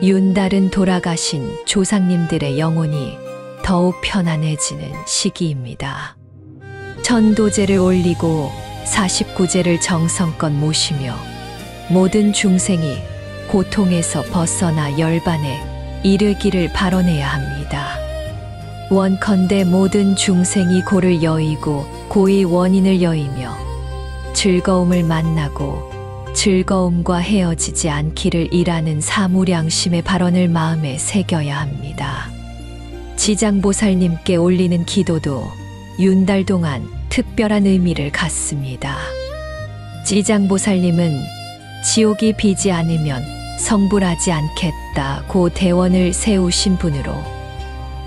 윤달은 돌아가신 조상님들의 영혼이 더욱 편안해지는 시기입니다. 천도제를 올리고 49제를 정성껏 모시며 모든 중생이 고통에서 벗어나 열반에 이르기를 바라내야 합니다. 원컨대 모든 중생이 고를 여의고 고의 원인을 여의며 즐거움을 만나고 즐거움과 헤어지지 않기를 이라는 사무량심의 발언을 마음에 새겨야 합니다. 지장보살님께 올리는 기도도 윤달 동안 특별한 의미를 갖습니다. 지장보살님은 지옥이 비지 않으면 성불하지 않겠다고 대원을 세우신 분으로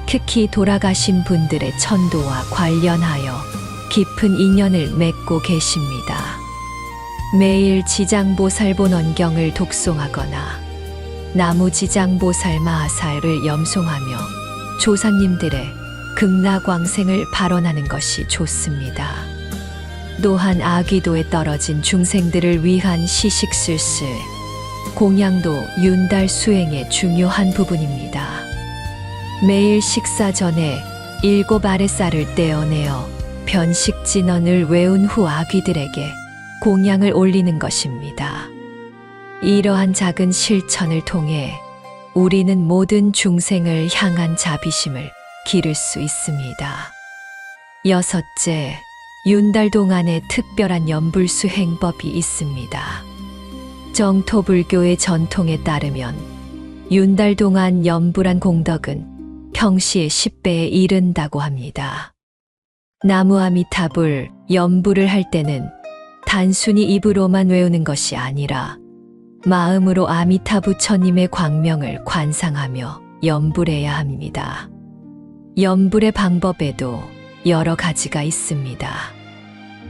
특히 돌아가신 분들의 천도와 관련하여 깊은 인연을 맺고 계십니다. 매일 지장보살본원경을 독송하거나 나무지장보살 마하살을 염송하며 조상님들의 극락왕생을 발언하는 것이 좋습니다. 또한 아귀도에 떨어진 중생들을 위한 시식술술, 공양도 윤달 수행의 중요한 부분입니다. 매일 식사 전에 7 아랫살을 떼어내어 변식진언을 외운 후 아귀들에게 공양을 올리는 것입니다. 이러한 작은 실천을 통해 우리는 모든 중생을 향한 자비심을 기를 수 있습니다. 여섯째, 윤달 동안에 특별한 연불수 행법이 있습니다. 정토불교의 전통에 따르면 윤달 동안 연불한 공덕은 평시의 10배에 이른다고 합니다. 나무아미타불 연불을 할 때는 단순히 입으로만 외우는 것이 아니라 마음으로 아미타 부처님의 광명을 관상하며 연불해야 합니다. 연불의 방법에도 여러 가지가 있습니다.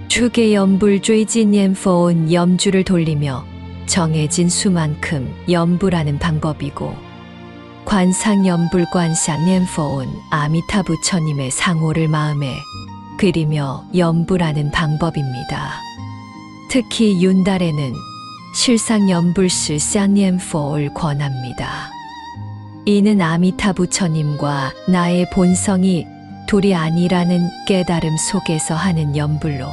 주계 연불 쬐진옌포온 염주를 돌리며 정해진 수만큼 연불하는 방법이고, 관상 연불 관상 옌포온 아미타 부처님의 상호를 마음에 그리며 연불하는 방법입니다. 특히 윤달에는 실상 연불스 쌍옌포를 권합니다. 이는 아미타 부처님과 나의 본성이 둘이 아니라는 깨달음 속에서 하는 연불로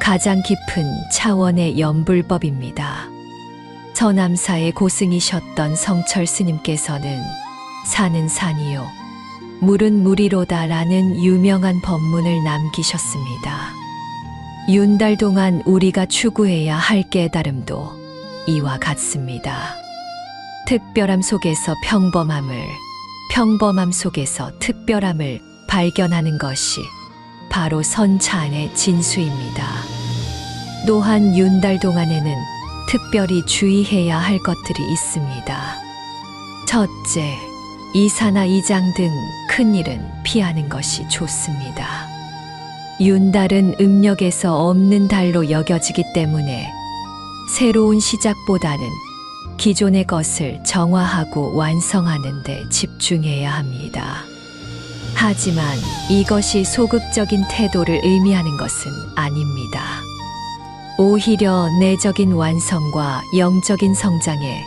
가장 깊은 차원의 연불법입니다. 서남사의 고승이셨던 성철 스님께서는 산은 산이요, 물은 물이로다라는 유명한 법문을 남기셨습니다. 윤달 동안 우리가 추구해야 할 깨달음도 이와 같습니다. 특별함 속에서 평범함을, 평범함 속에서 특별함을 발견하는 것이 바로 선찬의 진수입니다. 또한 윤달 동안에는 특별히 주의해야 할 것들이 있습니다. 첫째, 이사나 이장 등 큰일은 피하는 것이 좋습니다. 윤달은 음력에서 없는 달로 여겨지기 때문에 새로운 시작보다는 기존의 것을 정화하고 완성하는 데 집중해야 합니다. 하지만 이것이 소극적인 태도를 의미하는 것은 아닙니다. 오히려 내적인 완성과 영적인 성장에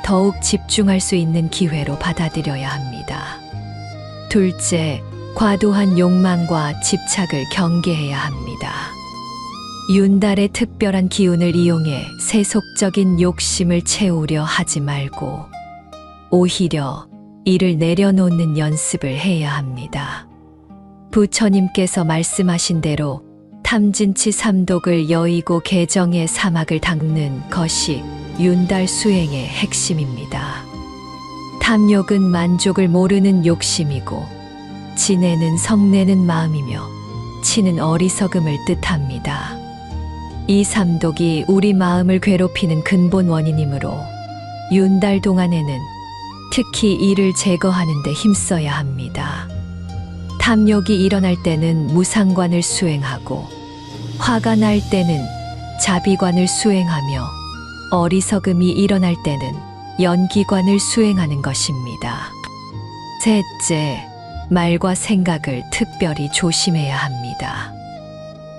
더욱 집중할 수 있는 기회로 받아들여야 합니다. 둘째, 과도한 욕망과 집착을 경계해야 합니다. 윤달의 특별한 기운을 이용해 세속적인 욕심을 채우려 하지 말고 오히려 이를 내려놓는 연습을 해야 합니다. 부처님께서 말씀하신 대로 탐진치 삼독을 여의고 개정의 사막을 닦는 것이 윤달 수행의 핵심입니다. 탐욕은 만족을 모르는 욕심이고, 진해는 성내는 마음이며 치는 어리석음을 뜻합니다. 이 삼독이 우리 마음을 괴롭히는 근본 원인이므로 윤달 동안에는 특히 이를 제거하는 데 힘써야 합니다. 탐욕이 일어날 때는 무상관을 수행하고 화가 날 때는 자비관을 수행하며 어리석음이 일어날 때는 연기관을 수행하는 것입니다. 셋째, 말과 생각을 특별히 조심해야 합니다.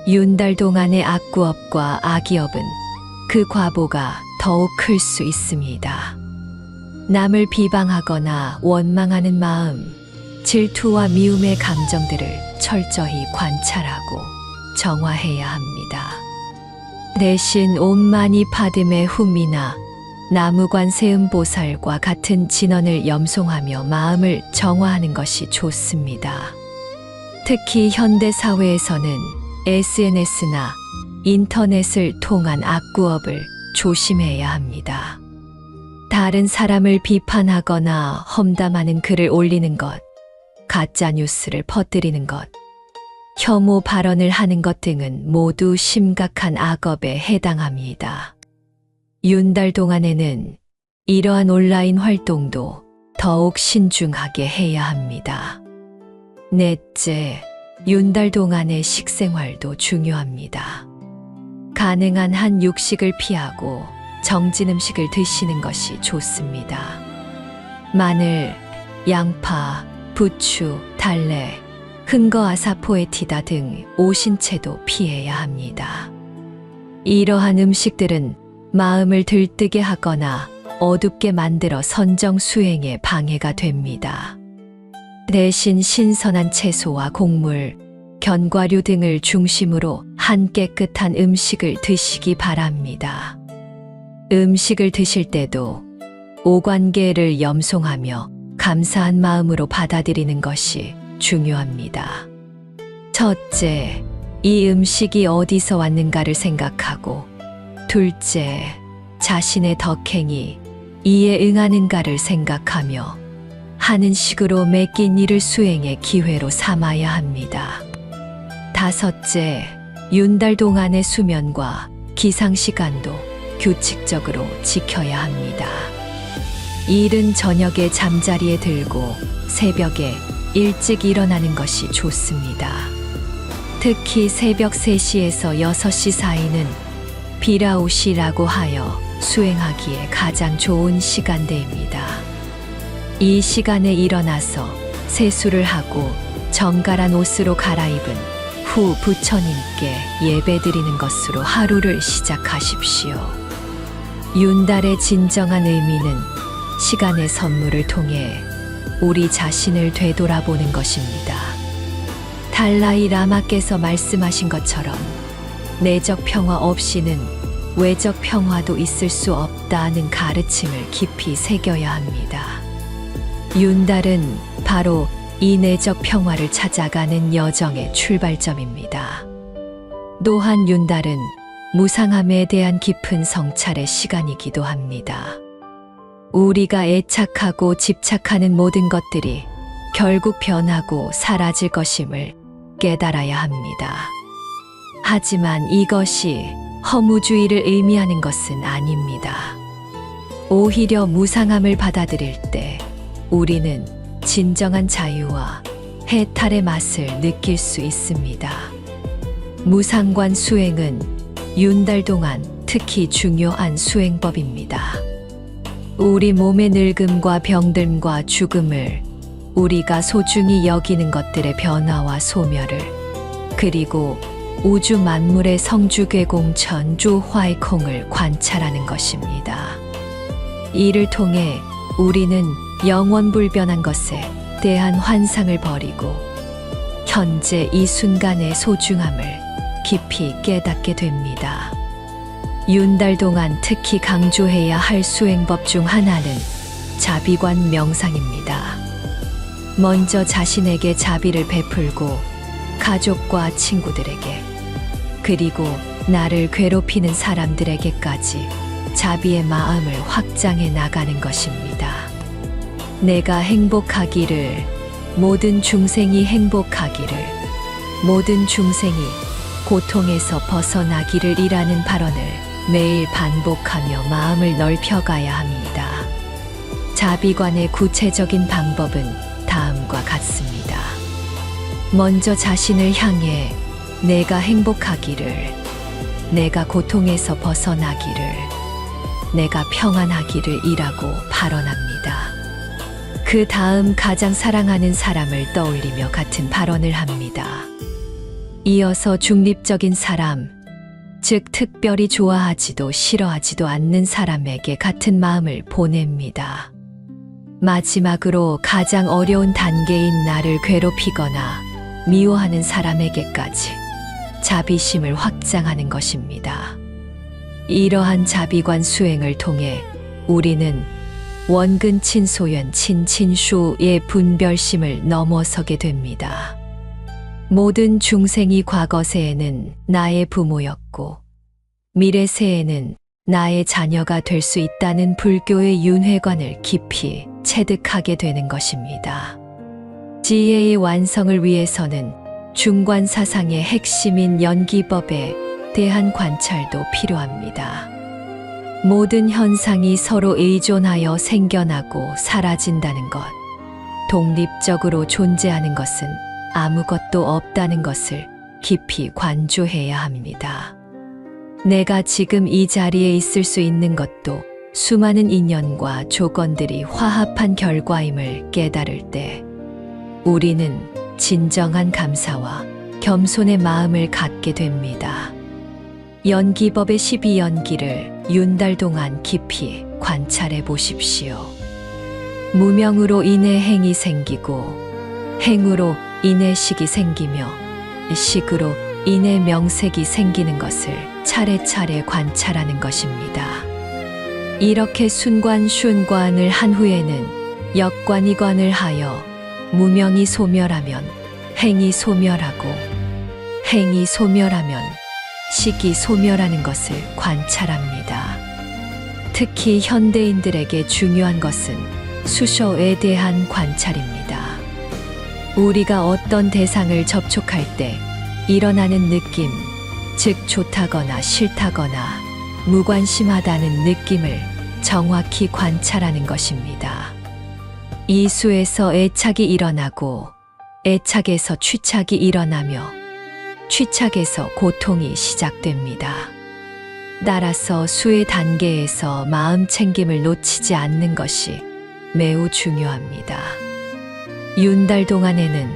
윤달 동안의 악구업과 악이업은 그 과보가 더욱 클 수 있습니다. 남을 비방하거나 원망하는 마음, 질투와 미움의 감정들을 철저히 관찰하고 정화해야 합니다. 대신 온만이 파듬의 훔이나 나무관 세음보살과 같은 진언을 염송하며 마음을 정화하는 것이 좋습니다. 특히 현대 사회에서는 SNS나 인터넷을 통한 악구업을 조심해야 합니다. 다른 사람을 비판하거나 험담하는 글을 올리는 것, 가짜 뉴스를 퍼뜨리는 것, 혐오 발언을 하는 것 등은 모두 심각한 악업에 해당합니다. 윤달 동안에는 이러한 온라인 활동도 더욱 신중하게 해야 합니다. 넷째, 윤달 동안의 식생활도 중요합니다. 가능한 한 육식을 피하고 정진 음식을 드시는 것이 좋습니다. 마늘, 양파, 부추, 달래, 흥거아사포에티다 등 오신채도 피해야 합니다. 이러한 음식들은 마음을 들뜨게 하거나 어둡게 만들어 선정 수행에 방해가 됩니다. 대신 신선한 채소와 곡물, 견과류 등을 중심으로 한 깨끗한 음식을 드시기 바랍니다. 음식을 드실 때도 오관계를 염송하며 감사한 마음으로 받아들이는 것이 중요합니다. 첫째, 이 음식이 어디서 왔는가를 생각하고, 둘째, 자신의 덕행이 이에 응하는가를 생각하며 하는 식으로 맡긴 일을 수행의 기회로 삼아야 합니다. 다섯째, 윤달 동안의 수면과 기상시간도 규칙적으로 지켜야 합니다. 이른 저녁에 잠자리에 들고 새벽에 일찍 일어나는 것이 좋습니다. 특히 새벽 3시에서 6시 사이는 비라우시라고 하여 수행하기에 가장 좋은 시간대입니다. 이 시간에 일어나서 세수를 하고 정갈한 옷으로 갈아입은 후 부처님께 예배드리는 것으로 하루를 시작하십시오. 윤달의 진정한 의미는 시간의 선물을 통해 우리 자신을 되돌아보는 것입니다. 달라이 라마께서 말씀하신 것처럼 내적 평화 없이는 외적 평화도 있을 수 없다는 가르침을 깊이 새겨야 합니다. 윤달은 바로 이 내적 평화를 찾아가는 여정의 출발점입니다. 또한 윤달은 무상함에 대한 깊은 성찰의 시간이기도 합니다. 우리가 애착하고 집착하는 모든 것들이 결국 변하고 사라질 것임을 깨달아야 합니다. 하지만 이것이 허무주의를 의미하는 것은 아닙니다. 오히려 무상함을 받아들일 때 우리는 진정한 자유와 해탈의 맛을 느낄 수 있습니다. 무상관 수행은 윤달 동안 특히 중요한 수행법입니다. 우리 몸의 늙음과 병듦과 죽음을, 우리가 소중히 여기는 것들의 변화와 소멸을, 그리고 우주 만물의 성주괴공 전주화이콩을 관찰하는 것입니다. 이를 통해 우리는 영원불변한 것에 대한 환상을 버리고 현재 이 순간의 소중함을 깊이 깨닫게 됩니다. 윤달 동안 특히 강조해야 할 수행법 중 하나는 자비관 명상입니다. 먼저 자신에게 자비를 베풀고 가족과 친구들에게, 그리고 나를 괴롭히는 사람들에게까지 자비의 마음을 확장해 나가는 것입니다. 내가 행복하기를, 모든 중생이 행복하기를, 모든 중생이 고통에서 벗어나기를 이라는 발언을 매일 반복하며 마음을 넓혀가야 합니다. 자비관의 구체적인 방법은 다음과 같습니다. 먼저 자신을 향해 내가 행복하기를, 내가 고통에서 벗어나기를, 내가 평안하기를 이라고 발언합니다. 그 다음 가장 사랑하는 사람을 떠올리며 같은 발언을 합니다. 이어서 중립적인 사람, 즉 특별히 좋아하지도 싫어하지도 않는 사람에게 같은 마음을 보냅니다. 마지막으로 가장 어려운 단계인 나를 괴롭히거나 미워하는 사람에게까지 자비심을 확장하는 것입니다. 이러한 자비관 수행을 통해 우리는 원근 친소연 친친수의 분별심을 넘어서게 됩니다. 모든 중생이 과거 세에는 나의 부모였고 미래 세에는 나의 자녀가 될 수 있다는 불교의 윤회관을 깊이 체득하게 되는 것입니다. 지혜의 완성을 위해서는 중관 사상의 핵심인 연기법에 대한 관찰도 필요합니다. 모든 현상이 서로 의존하여 생겨나고 사라진다는 것, 독립적으로 존재하는 것은 아무것도 없다는 것을 깊이 관조해야 합니다. 내가 지금 이 자리에 있을 수 있는 것도 수많은 인연과 조건들이 화합한 결과임을 깨달을 때 우리는 진정한 감사와 겸손의 마음을 갖게 됩니다. 연기법의 12연기를 윤달 동안 깊이 관찰해 보십시오. 무명으로 인해 행이 생기고, 행으로 인해 식이 생기며, 식으로 인해 명색이 생기는 것을 차례차례 관찰하는 것입니다. 이렇게 순관순관을 한 후에는 역관이관을 하여 무명이 소멸하면 행이 소멸하고, 행이 소멸하면 식이 소멸하는 것을 관찰합니다. 특히 현대인들에게 중요한 것은 수쇼에 대한 관찰입니다. 우리가 어떤 대상을 접촉할 때 일어나는 느낌, 즉 좋다거나 싫다거나 무관심하다는 느낌을 정확히 관찰하는 것입니다. 이 수에서 애착이 일어나고 애착에서 취착이 일어나며 취착에서 고통이 시작됩니다. 따라서 수의 단계에서 마음 챙김을 놓치지 않는 것이 매우 중요합니다. 윤달 동안에는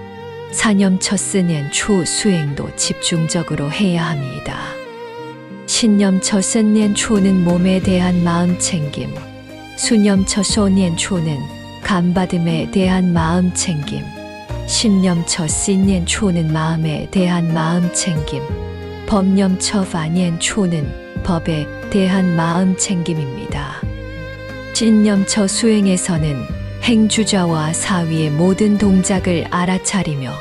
사념처 쓰는 초 수행도 집중적으로 해야 합니다. 신념처 쓰는 초는 몸에 대한 마음 챙김, 수념처 쏘는 초는 감받음에 대한 마음 챙김, 신념처 쓰는 초는 마음에 대한 마음 챙김, 법념처 파는 초는 법에 대한 마음 챙김입니다. 신념처 수행에서는 행주자와 사위의 모든 동작을 알아차리며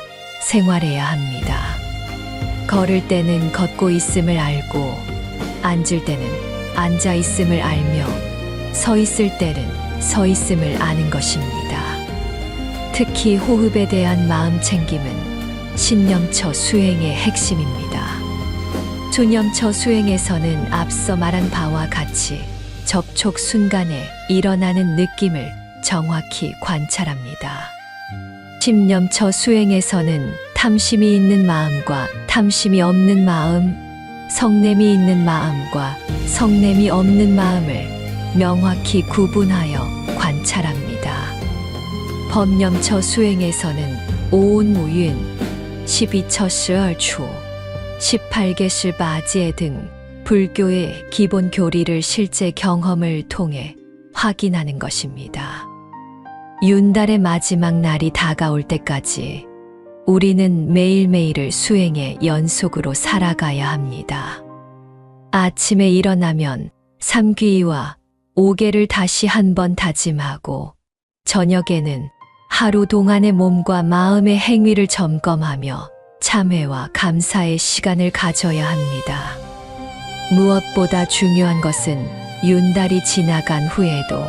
생활해야 합니다. 걸을 때는 걷고 있음을 알고, 앉을 때는 앉아 있음을 알며, 서 있을 때는 서 있음을 아는 것입니다. 특히 호흡에 대한 마음 챙김은 신념처 수행의 핵심입니다. 수념처 수행에서는 앞서 말한 바와 같이 접촉 순간에 일어나는 느낌을 정확히 관찰합니다. 심념처 수행에서는 탐심이 있는 마음과 탐심이 없는 마음, 성냄이 있는 마음과 성냄이 없는 마음을 명확히 구분하여 관찰합니다. 법념처 수행에서는 오운무윤, 12처 스얼추, 18개 스바지에 등 불교의 기본 교리를 실제 경험을 통해 확인하는 것입니다. 윤달의 마지막 날이 다가올 때까지 우리는 매일매일을 수행의 연속으로 살아가야 합니다. 아침에 일어나면 삼귀와 5개를 다시 한번 다짐하고, 저녁에는 하루 동안의 몸과 마음의 행위를 점검하며 참회와 감사의 시간을 가져야 합니다. 무엇보다 중요한 것은 윤달이 지나간 후에도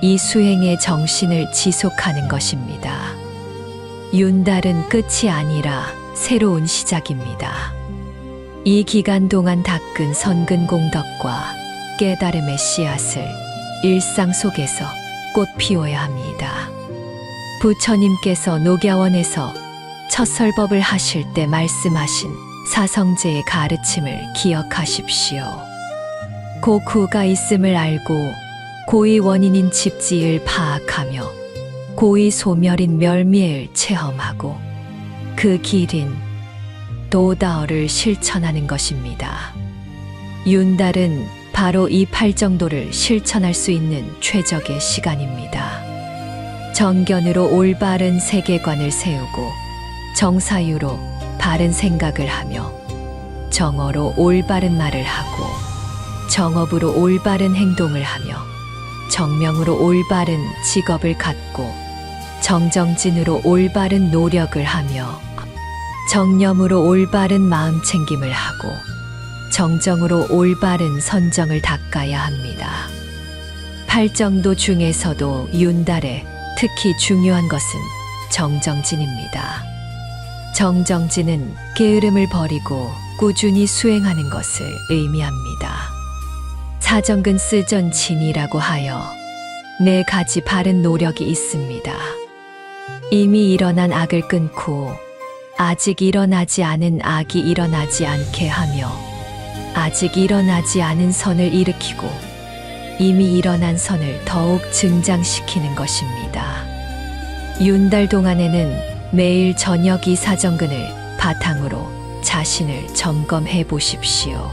이 수행의 정신을 지속하는 것입니다. 윤달은 끝이 아니라 새로운 시작입니다. 이 기간 동안 닦은 선근 공덕과 깨달음의 씨앗을 일상 속에서 꽃 피워야 합니다. 부처님께서 녹야원에서 첫 설법을 하실 때 말씀하신 사성제의 가르침을 기억하십시오. 고쿠가 있음을 알고 고의 원인인 집지를 파악하며 고의 소멸인 멸미를 체험하고 그 길인 도다어를 실천하는 것입니다. 윤달은 바로 이 팔정도를 실천할 수 있는 최적의 시간입니다. 정견으로 올바른 세계관을 세우고 정사유로 바른 생각을 하며 정어로 올바른 말을 하고 정업으로 올바른 행동을 하며 정명으로 올바른 직업을 갖고 정정진으로 올바른 노력을 하며 정념으로 올바른 마음 챙김을 하고 정정으로 올바른 선정을 닦아야 합니다. 팔정도 중에서도 윤달에 특히 중요한 것은 정정진입니다. 정정진은 게으름을 버리고 꾸준히 수행하는 것을 의미합니다. 사정근 쓰전진이라고 하여 4가지 바른 노력이 있습니다. 이미 일어난 악을 끊고 아직 일어나지 않은 악이 일어나지 않게 하며 아직 일어나지 않은 선을 일으키고 이미 일어난 선을 더욱 증장시키는 것입니다. 윤달 동안에는 매일 저녁 이 사정근을 바탕으로 자신을 점검해 보십시오.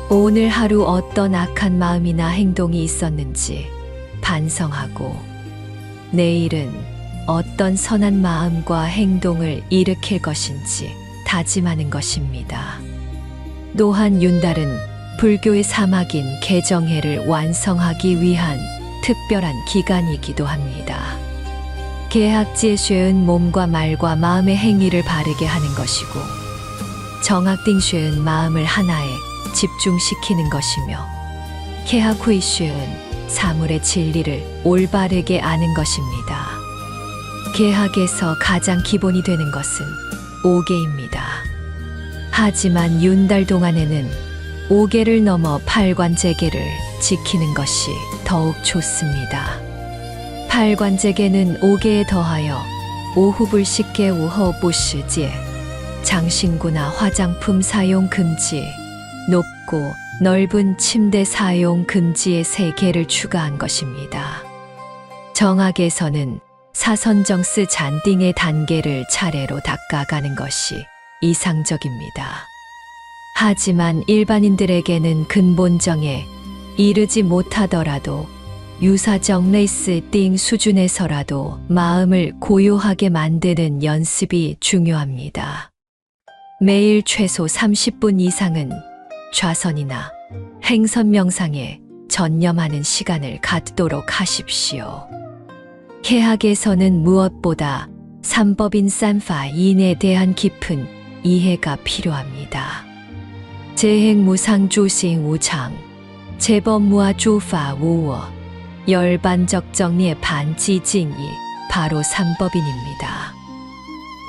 오늘 하루 어떤 악한 마음이나 행동이 있었는지 반성하고 내일은 어떤 선한 마음과 행동을 일으킬 것인지 다짐하는 것입니다. 또한 윤달은 불교의 사막인 개정해를 완성하기 위한 특별한 기간이기도 합니다. 개학지쉐은 몸과 말과 마음의 행위를 바르게 하는 것이고 정학딩쉐은 마음을 하나에 집중시키는 것이며 개학후이쉐은 사물의 진리를 올바르게 아는 것입니다. 개학에서 가장 기본이 되는 것은 오계입니다. 하지만 윤달 동안에는 오계를 넘어 팔관제계를 지키는 것이 더욱 좋습니다. 팔관제계는 오계에 더하여 오후불식계 우허보시제, 장신구나 화장품 사용 금지, 높고 넓은 침대 사용 금지의 3개를 추가한 것입니다. 정학에서는 사선정스 잔딩의 단계를 차례로 닦아가는 것이 이상적입니다. 하지만 일반인들에게는 근본정에 이르지 못하더라도 유사정 레이스 띵 수준에서라도 마음을 고요하게 만드는 연습이 중요합니다. 매일 최소 30분 이상은 좌선이나 행선 명상에 전념하는 시간을 갖도록 하십시오. 개학에서는 무엇보다 삼법인 산파인에 대한 깊은 이해가 필요합니다. 재행무상조싱 우常, 재범무아 조파 우워, 열반적 정리의 반지징이 바로 삼법인입니다.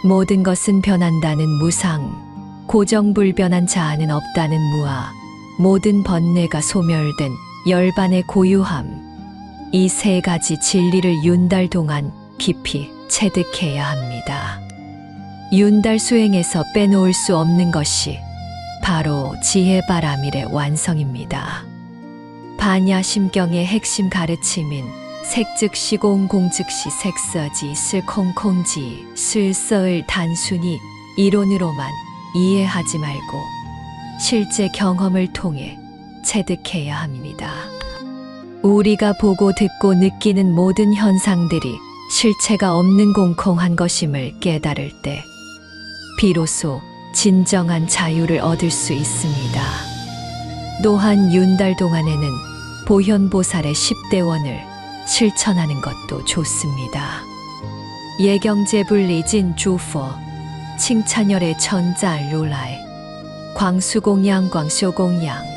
모든 것은 변한다는 무상, 고정불변한 자아는 없다는 무아, 모든 번뇌가 소멸된 열반의 고유함, 이 3가지 진리를 윤달 동안 깊이 체득해야 합니다. 윤달 수행에서 빼놓을 수 없는 것이 바로 지혜바라밀의 완성입니다. 반야심경의 핵심 가르침인 색즉시 공공즉시 색서지 슬콩콩지 슬서을 단순히 이론으로만 이해하지 말고 실제 경험을 통해 체득해야 합니다. 우리가 보고 듣고 느끼는 모든 현상들이 실체가 없는 공공한 것임을 깨달을 때 비로소 진정한 자유를 얻을 수 있습니다. 또한 윤달 동안에는 보현보살의 10대원을 실천하는 것도 좋습니다. 예경제불리진 주포, 칭찬열의 천자 룰라이, 광수공양 광쇼공양,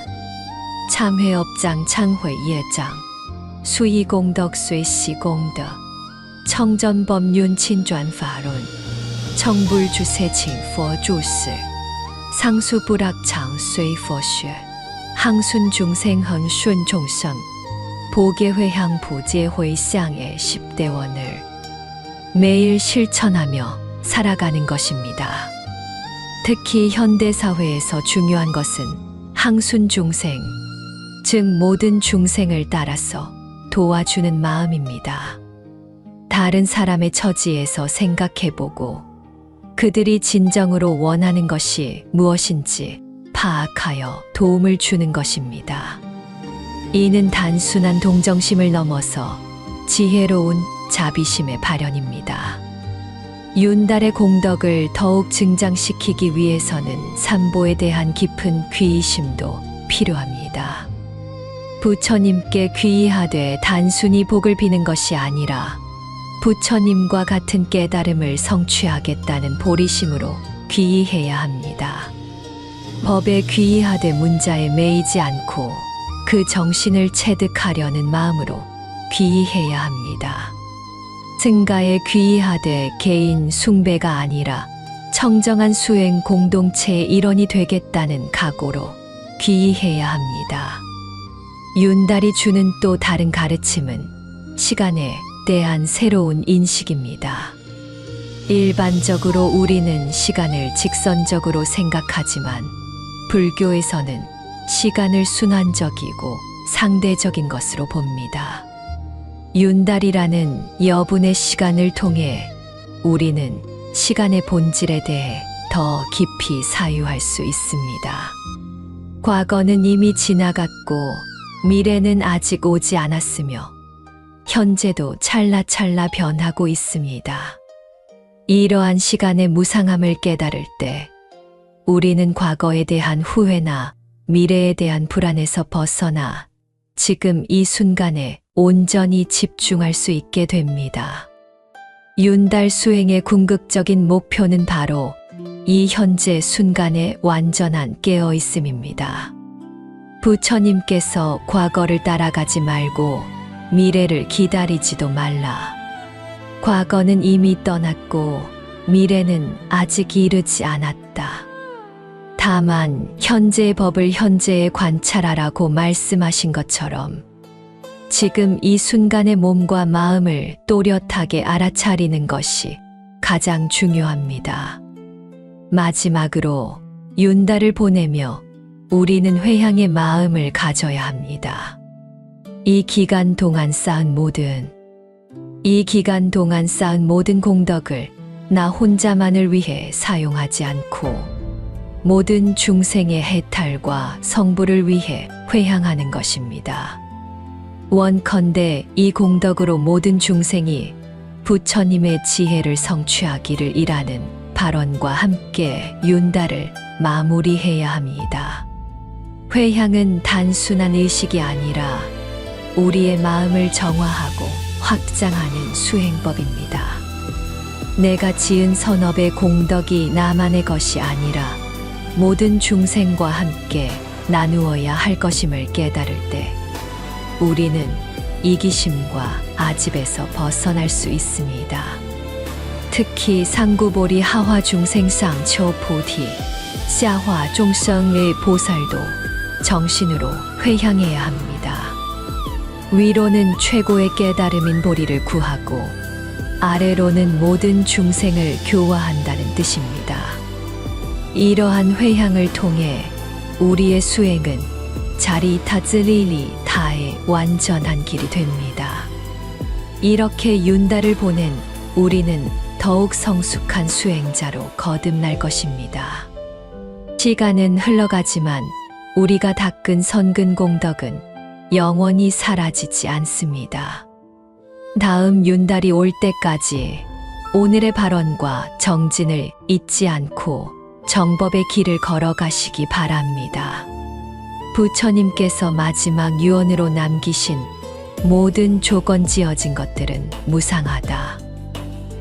참회업장 창회 예장, 수의공덕 쇠시공덕, 청전법륜 친전파론, 청불주세칭佛주스, 상수불악창 쇠佛学, 항순중생헌 순종성, 보계회향 보제회상의 10대원을 매일 실천하며 살아가는 것입니다. 특히 현대사회에서 중요한 것은 항순중생, 즉 모든 중생을 따라서 도와주는 마음입니다. 다른 사람의 처지에서 생각해보고 그들이 진정으로 원하는 것이 무엇인지 파악하여 도움을 주는 것입니다. 이는 단순한 동정심을 넘어서 지혜로운 자비심의 발현입니다. 윤달의 공덕을 더욱 증장시키기 위해서는 삼보에 대한 깊은 귀의심도 필요합니다. 부처님께 귀의하되 단순히 복을 비는 것이 아니라 부처님과 같은 깨달음을 성취하겠다는 보리심으로 귀의해야 합니다. 법에 귀의하되 문자에 매이지 않고 그 정신을 체득하려는 마음으로 귀의해야 합니다. 승가에 귀의하되 개인 숭배가 아니라 청정한 수행 공동체의 일원이 되겠다는 각오로 귀의해야 합니다. 윤달이 주는 또 다른 가르침은 시간에 대한 새로운 인식입니다. 일반적으로 우리는 시간을 직선적으로 생각하지만 불교에서는 시간을 순환적이고 상대적인 것으로 봅니다. 윤달이라는 여분의 시간을 통해 우리는 시간의 본질에 대해 더 깊이 사유할 수 있습니다. 과거는 이미 지나갔고 미래는 아직 오지 않았으며 현재도 찰나찰나 변하고 있습니다. 이러한 시간의 무상함을 깨달을 때 우리는 과거에 대한 후회나 미래에 대한 불안에서 벗어나 지금 이 순간에 온전히 집중할 수 있게 됩니다. 윤달 수행의 궁극적인 목표는 바로 이 현재 순간에 완전한 깨어있음입니다. 부처님께서 과거를 따라가지 말고 미래를 기다리지도 말라. 과거는 이미 떠났고 미래는 아직 이르지 않았다. 다만 현재의 법을 현재에 관찰하라고 말씀하신 것처럼 지금 이 순간의 몸과 마음을 또렷하게 알아차리는 것이 가장 중요합니다. 마지막으로 윤달을 보내며 우리는 회향의 마음을 가져야 합니다. 이 기간 동안 쌓은 모든 공덕을 나 혼자만을 위해 사용하지 않고 모든 중생의 해탈과 성불을 위해 회향하는 것입니다. 원컨대 이 공덕으로 모든 중생이 부처님의 지혜를 성취하기를 이라는 발언과 함께 윤달을 마무리해야 합니다. 회향은 단순한 의식이 아니라 우리의 마음을 정화하고 확장하는 수행법입니다. 내가 지은 선업의 공덕이 나만의 것이 아니라 모든 중생과 함께 나누어야 할 것임을 깨달을 때 우리는 이기심과 아집에서 벗어날 수 있습니다. 특히 상구보리 하화 중생상 초포티 샤화 종성의 보살도 정신으로 회향해야 합니다. 위로는 최고의 깨달음인 보리를 구하고 아래로는 모든 중생을 교화한다는 뜻입니다. 이러한 회향을 통해 우리의 수행은 자리타즈리리 타의 완전한 길이 됩니다. 이렇게 윤달을 보낸 우리는 더욱 성숙한 수행자로 거듭날 것입니다. 시간은 흘러가지만 우리가 닦은 선근 공덕은 영원히 사라지지 않습니다. 다음 윤달이 올 때까지 오늘의 발언과 정진을 잊지 않고 정법의 길을 걸어가시기 바랍니다. 부처님께서 마지막 유언으로 남기신 모든 조건 지어진 것들은 무상하다.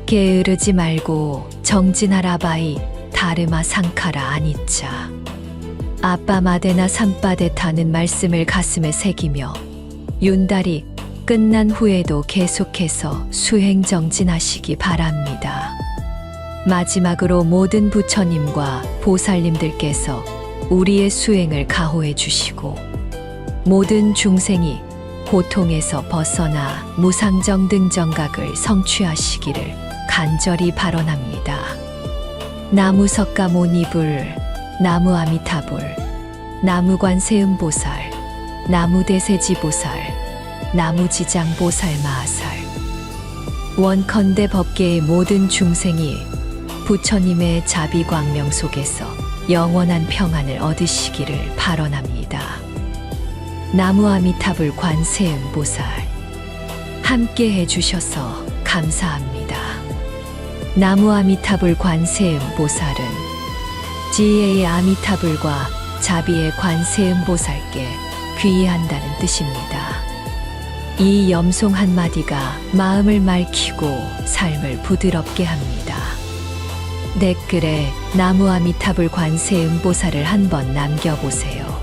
게으르지 말고 정진하라바이 다르마 상카라 아니짜. 아빠마데나 삼빠데타는 말씀을 가슴에 새기며 윤달이 끝난 후에도 계속해서 수행 정진하시기 바랍니다. 마지막으로 모든 부처님과 보살님들께서 우리의 수행을 가호해 주시고 모든 중생이 고통에서 벗어나 무상정등정각을 성취하시기를 간절히 발언합니다. 나무석가 모니불, 나무 아미타불, 나무 관세음보살, 나무 대세지보살, 나무 지장보살 마하살. 원컨대 법계의 모든 중생이 부처님의 자비광명 속에서 영원한 평안을 얻으시기를 발언합니다. 나무 아미타불 관세음보살, 함께 해주셔서 감사합니다. 나무 아미타불 관세음보살은 지혜의 아미타불과 자비의 관세음보살께 귀의한다는 뜻입니다. 이 염송 한마디가 마음을 맑히고 삶을 부드럽게 합니다. 댓글에 나무 아미타불 관세음보살을 한번 남겨보세요.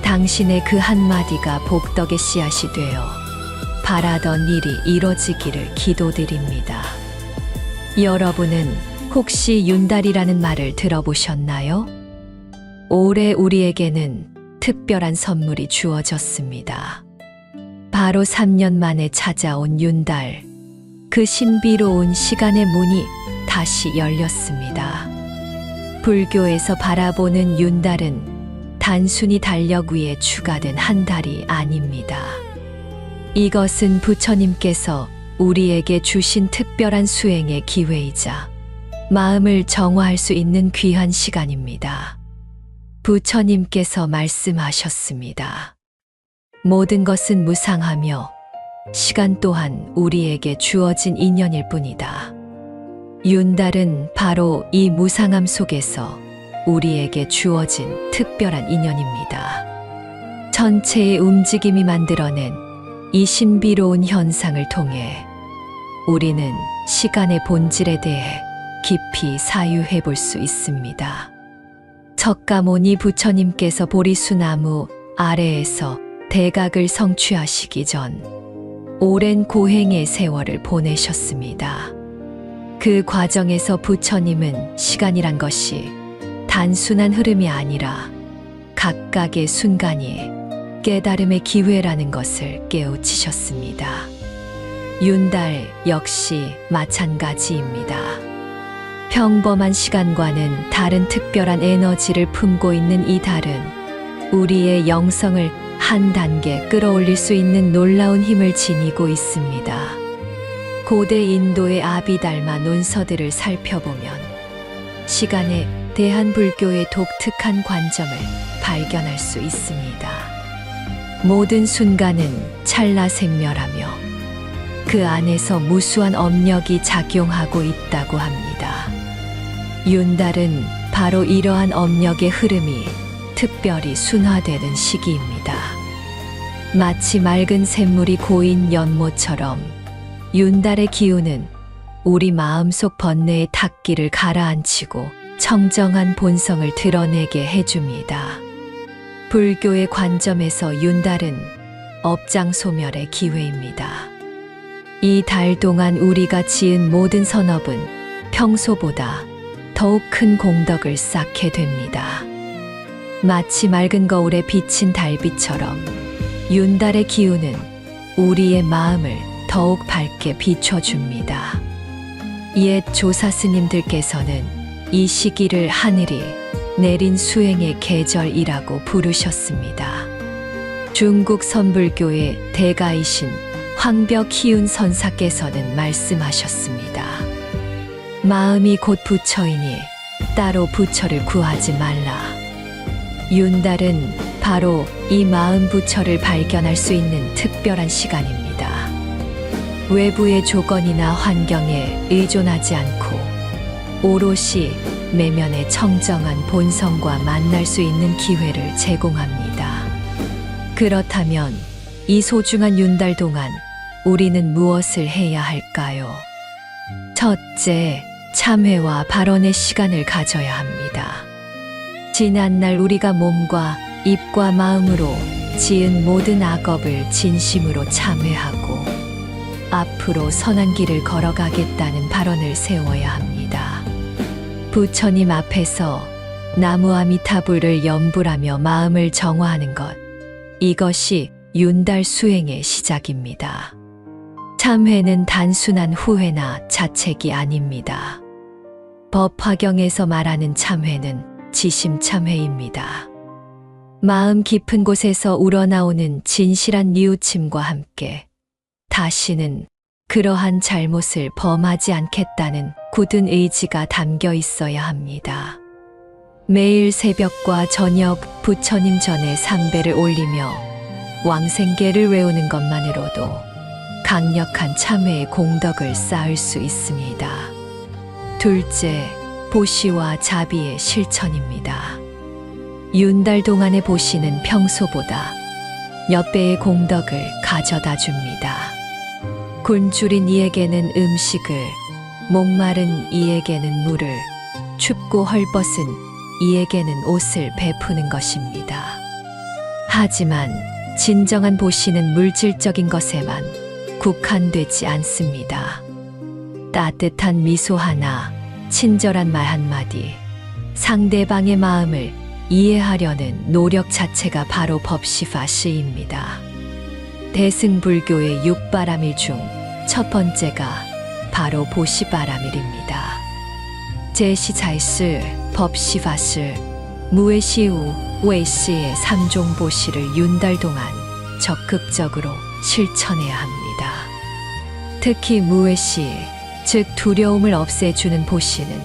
당신의 그 한마디가 복덕의 씨앗이 되어 바라던 일이 이뤄지기를 기도드립니다. 여러분은 혹시 윤달이라는 말을 들어보셨나요? 올해 우리에게는 특별한 선물이 주어졌습니다. 바로 3년 만에 찾아온 윤달, 그 신비로운 시간의 문이 다시 열렸습니다. 불교에서 바라보는 윤달은 단순히 달력 위에 추가된 한 달이 아닙니다. 이것은 부처님께서 우리에게 주신 특별한 수행의 기회이자 마음을 정화할 수 있는 귀한 시간입니다. 부처님께서 말씀하셨습니다. 모든 것은 무상하며 시간 또한 우리에게 주어진 인연일 뿐이다. 윤달은 바로 이 무상함 속에서 우리에게 주어진 특별한 인연입니다. 전체의 움직임이 만들어낸 이 신비로운 현상을 통해 우리는 시간의 본질에 대해 깊이 사유해 볼 수 있습니다. 석가모니 부처님께서 보리수나무 아래에서 대각을 성취하시기 전 오랜 고행의 세월을 보내셨습니다. 그 과정에서 부처님은 시간이란 것이 단순한 흐름이 아니라 각각의 순간이 깨달음의 기회라는 것을 깨우치셨습니다. 윤달 역시 마찬가지입니다. 평범한 시간과는 다른 특별한 에너지를 품고 있는 이 달은 우리의 영성을 한 단계 끌어올릴 수 있는 놀라운 힘을 지니고 있습니다. 고대 인도의 아비달마 논서들을 살펴보면 시간에 대한 불교의 독특한 관점을 발견할 수 있습니다. 모든 순간은 찰나생멸하며 그 안에서 무수한 업력이 작용하고 있다고 합니다. 윤달은 바로 이러한 업력의 흐름이 특별히 순화되는 시기입니다. 마치 맑은 샘물이 고인 연못처럼 윤달의 기운은 우리 마음속 번뇌의 탁기를 가라앉히고 청정한 본성을 드러내게 해줍니다. 불교의 관점에서 윤달은 업장소멸의 기회입니다. 이 달 동안 우리가 지은 모든 선업은 평소보다 더욱 큰 공덕을 쌓게 됩니다. 마치 맑은 거울에 비친 달빛처럼 윤달의 기운은 우리의 마음을 더욱 밝게 비춰줍니다. 옛 조사 스님들께서는 이 시기를 하늘이 내린 수행의 계절이라고 부르셨습니다. 중국 선불교의 대가이신 황벽 희운 선사께서는 말씀하셨습니다. 마음이 곧 부처이니 따로 부처를 구하지 말라. 윤달은 바로 이 마음 부처를 발견할 수 있는 특별한 시간입니다. 외부의 조건이나 환경에 의존하지 않고 오롯이 내면의 청정한 본성과 만날 수 있는 기회를 제공합니다. 그렇다면 이 소중한 윤달 동안 우리는 무엇을 해야 할까요? 첫째, 참회와 발언의 시간을 가져야 합니다. 지난날 우리가 몸과 입과 마음으로 지은 모든 악업을 진심으로 참회하고 앞으로 선한 길을 걸어가겠다는 발언을 세워야 합니다. 부처님 앞에서 나무 아미타불을 염불하며 마음을 정화하는 것, 이것이 윤달 수행의 시작입니다. 참회는 단순한 후회나 자책이 아닙니다. 법화경에서 말하는 참회는 지심참회입니다. 마음 깊은 곳에서 우러나오는 진실한 뉘우침과 함께 다시는 그러한 잘못을 범하지 않겠다는 굳은 의지가 담겨 있어야 합니다. 매일 새벽과 저녁 부처님 전에 삼배를 올리며 왕생계를 외우는 것만으로도 강력한 참회의 공덕을 쌓을 수 있습니다. 둘째, 보시와 자비의 실천입니다. 윤달 동안의 보시는 평소보다 몇 배의 공덕을 가져다 줍니다. 굶주린 이에게는 음식을, 목마른 이에게는 물을, 춥고 헐벗은 이에게는 옷을 베푸는 것입니다. 하지만 진정한 보시는 물질적인 것에만 국한되지 않습니다. 따뜻한 미소 하나, 친절한 말 한마디, 상대방의 마음을 이해하려는 노력 자체가 바로 법시바시입니다. 대승불교의 6바람일 중 첫 번째가 바로 보시바람일입니다. 제시자이스, 법시바스, 무에시우, 웨이시의 3종 보시를 윤달 동안 적극적으로 실천해야 합니다. 특히 무에시, 즉 두려움을 없애주는 보시는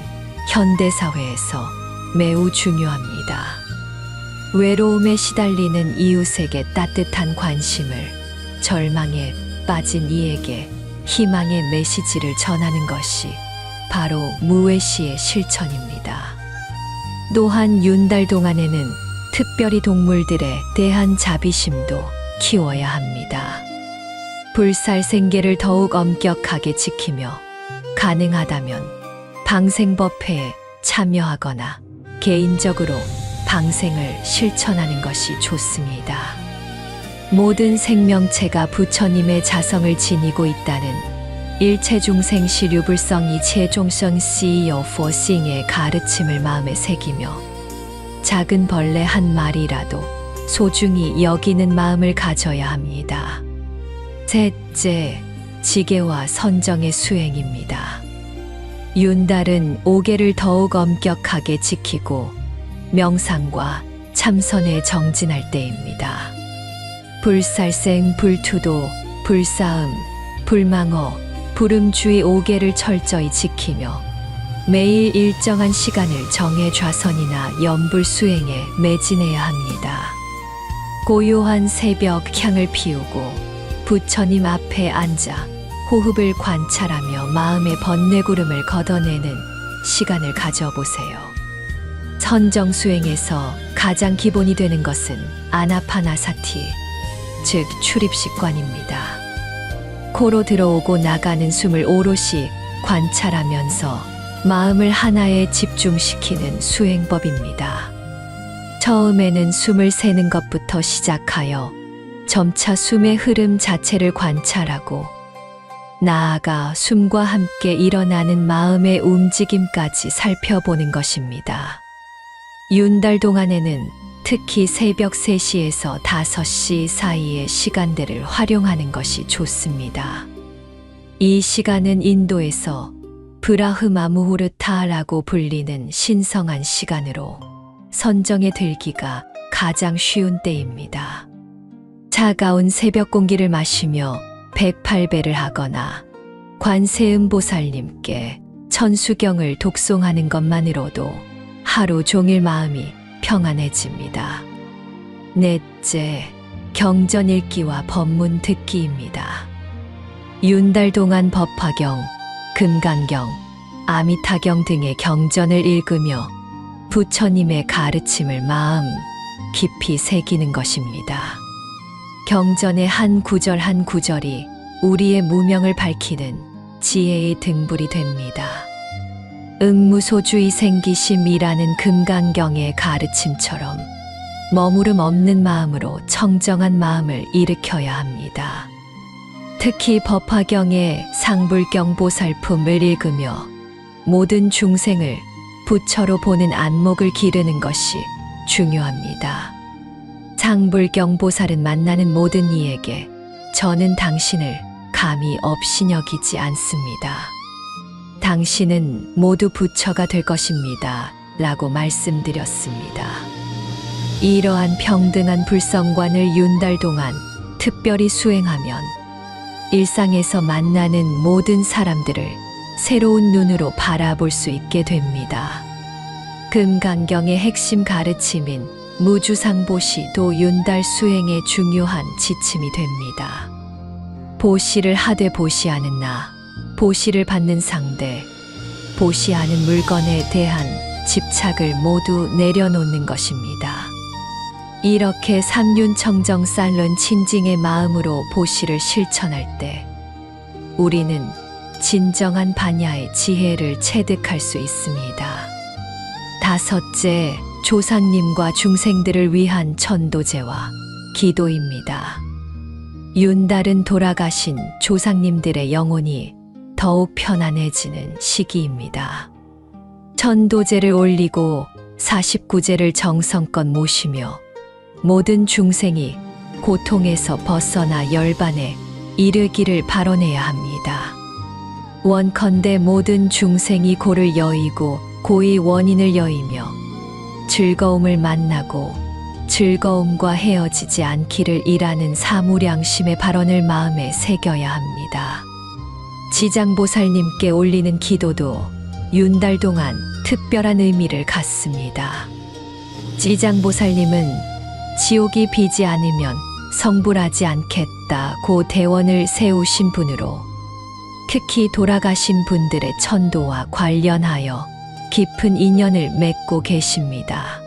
현대사회에서 매우 중요합니다. 외로움에 시달리는 이웃에게 따뜻한 관심을, 절망에 빠진 이에게 희망의 메시지를 전하는 것이 바로 무외시의 실천입니다. 또한 윤달 동안에는 특별히 동물들에 대한 자비심도 키워야 합니다. 불살생계를 더욱 엄격하게 지키며 가능하다면 방생법회에 참여하거나 개인적으로 방생을 실천하는 것이 좋습니다. 모든 생명체가 부처님의 자성을 지니고 있다는 일체중생 시류불성이 최종성 CEO 포싱의 가르침을 마음에 새기며 작은 벌레 한 마리라도 소중히 여기는 마음을 가져야 합니다. 셋째, 지계와 선정의 수행입니다. 윤달은 5계를 더욱 엄격하게 지키고 명상과 참선에 정진할 때입니다. 불살생, 불투도, 불싸움, 불망어, 불음주의 5계를 철저히 지키며 매일 일정한 시간을 정해 좌선이나 연불 수행에 매진해야 합니다. 고요한 새벽 향을 피우고 부처님 앞에 앉아 호흡을 관찰하며 마음의 번뇌구름을 걷어내는 시간을 가져보세요. 선정 수행에서 가장 기본이 되는 것은 아나파나사티, 즉 출입식관입니다. 코로 들어오고 나가는 숨을 오롯이 관찰하면서 마음을 하나에 집중시키는 수행법입니다. 처음에는 숨을 세는 것부터 시작하여 점차 숨의 흐름 자체를 관찰하고 나아가 숨과 함께 일어나는 마음의 움직임까지 살펴보는 것입니다. 윤달 동안에는 특히 새벽 3시에서 5시 사이의 시간대를 활용하는 것이 좋습니다. 이 시간은 인도에서 브라흐마 무후르타라고 불리는 신성한 시간으로 선정에 들기가 가장 쉬운 때입니다. 차가운 새벽 공기를 마시며 108배를 하거나 관세음보살님께 천수경을 독송하는 것만으로도 하루 종일 마음이 평안해집니다. 넷째, 경전 읽기와 법문 듣기입니다. 윤달 동안 법화경, 금강경, 아미타경 등의 경전을 읽으며 부처님의 가르침을 마음 깊이 새기는 것입니다. 경전의 한 구절 한 구절이 우리의 무명을 밝히는 지혜의 등불이 됩니다. 응무소주의 생기심이라는 금강경의 가르침처럼 머무름 없는 마음으로 청정한 마음을 일으켜야 합니다. 특히 법화경의 상불경 보살품을 읽으며 모든 중생을 부처로 보는 안목을 기르는 것이 중요합니다. 상불경보살은 만나는 모든 이에게 저는 당신을 감히 없이 여기지 않습니다. 당신은 모두 부처가 될 것입니다. 라고 말씀드렸습니다. 이러한 평등한 불성관을 윤달 동안 특별히 수행하면 일상에서 만나는 모든 사람들을 새로운 눈으로 바라볼 수 있게 됩니다. 금강경의 핵심 가르침인 무주상보시도 윤달 수행의 중요한 지침이 됩니다. 보시를 하되 보시하는 나, 보시를 받는 상대, 보시하는 물건에 대한 집착을 모두 내려놓는 것입니다. 이렇게 삼륜청정 쌀른 친징의 마음으로 보시를 실천할 때 우리는 진정한 반야의 지혜를 체득할 수 있습니다. 다섯째, 조상님과 중생들을 위한 천도제와 기도입니다. 윤달은 돌아가신 조상님들의 영혼이 더욱 편안해지는 시기입니다. 천도제를 올리고 49제를 정성껏 모시며 모든 중생이 고통에서 벗어나 열반에 이르기를 바라내야 합니다. 원컨대 모든 중생이 고를 여의고 고의 원인을 여의며 즐거움을 만나고 즐거움과 헤어지지 않기를 이라는 사무량심의 발언을 마음에 새겨야 합니다. 지장보살님께 올리는 기도도 윤달 동안 특별한 의미를 갖습니다. 지장보살님은 지옥이 비지 않으면 성불하지 않겠다고 대원을 세우신 분으로 특히 돌아가신 분들의 천도와 관련하여 깊은 인연을 맺고 계십니다.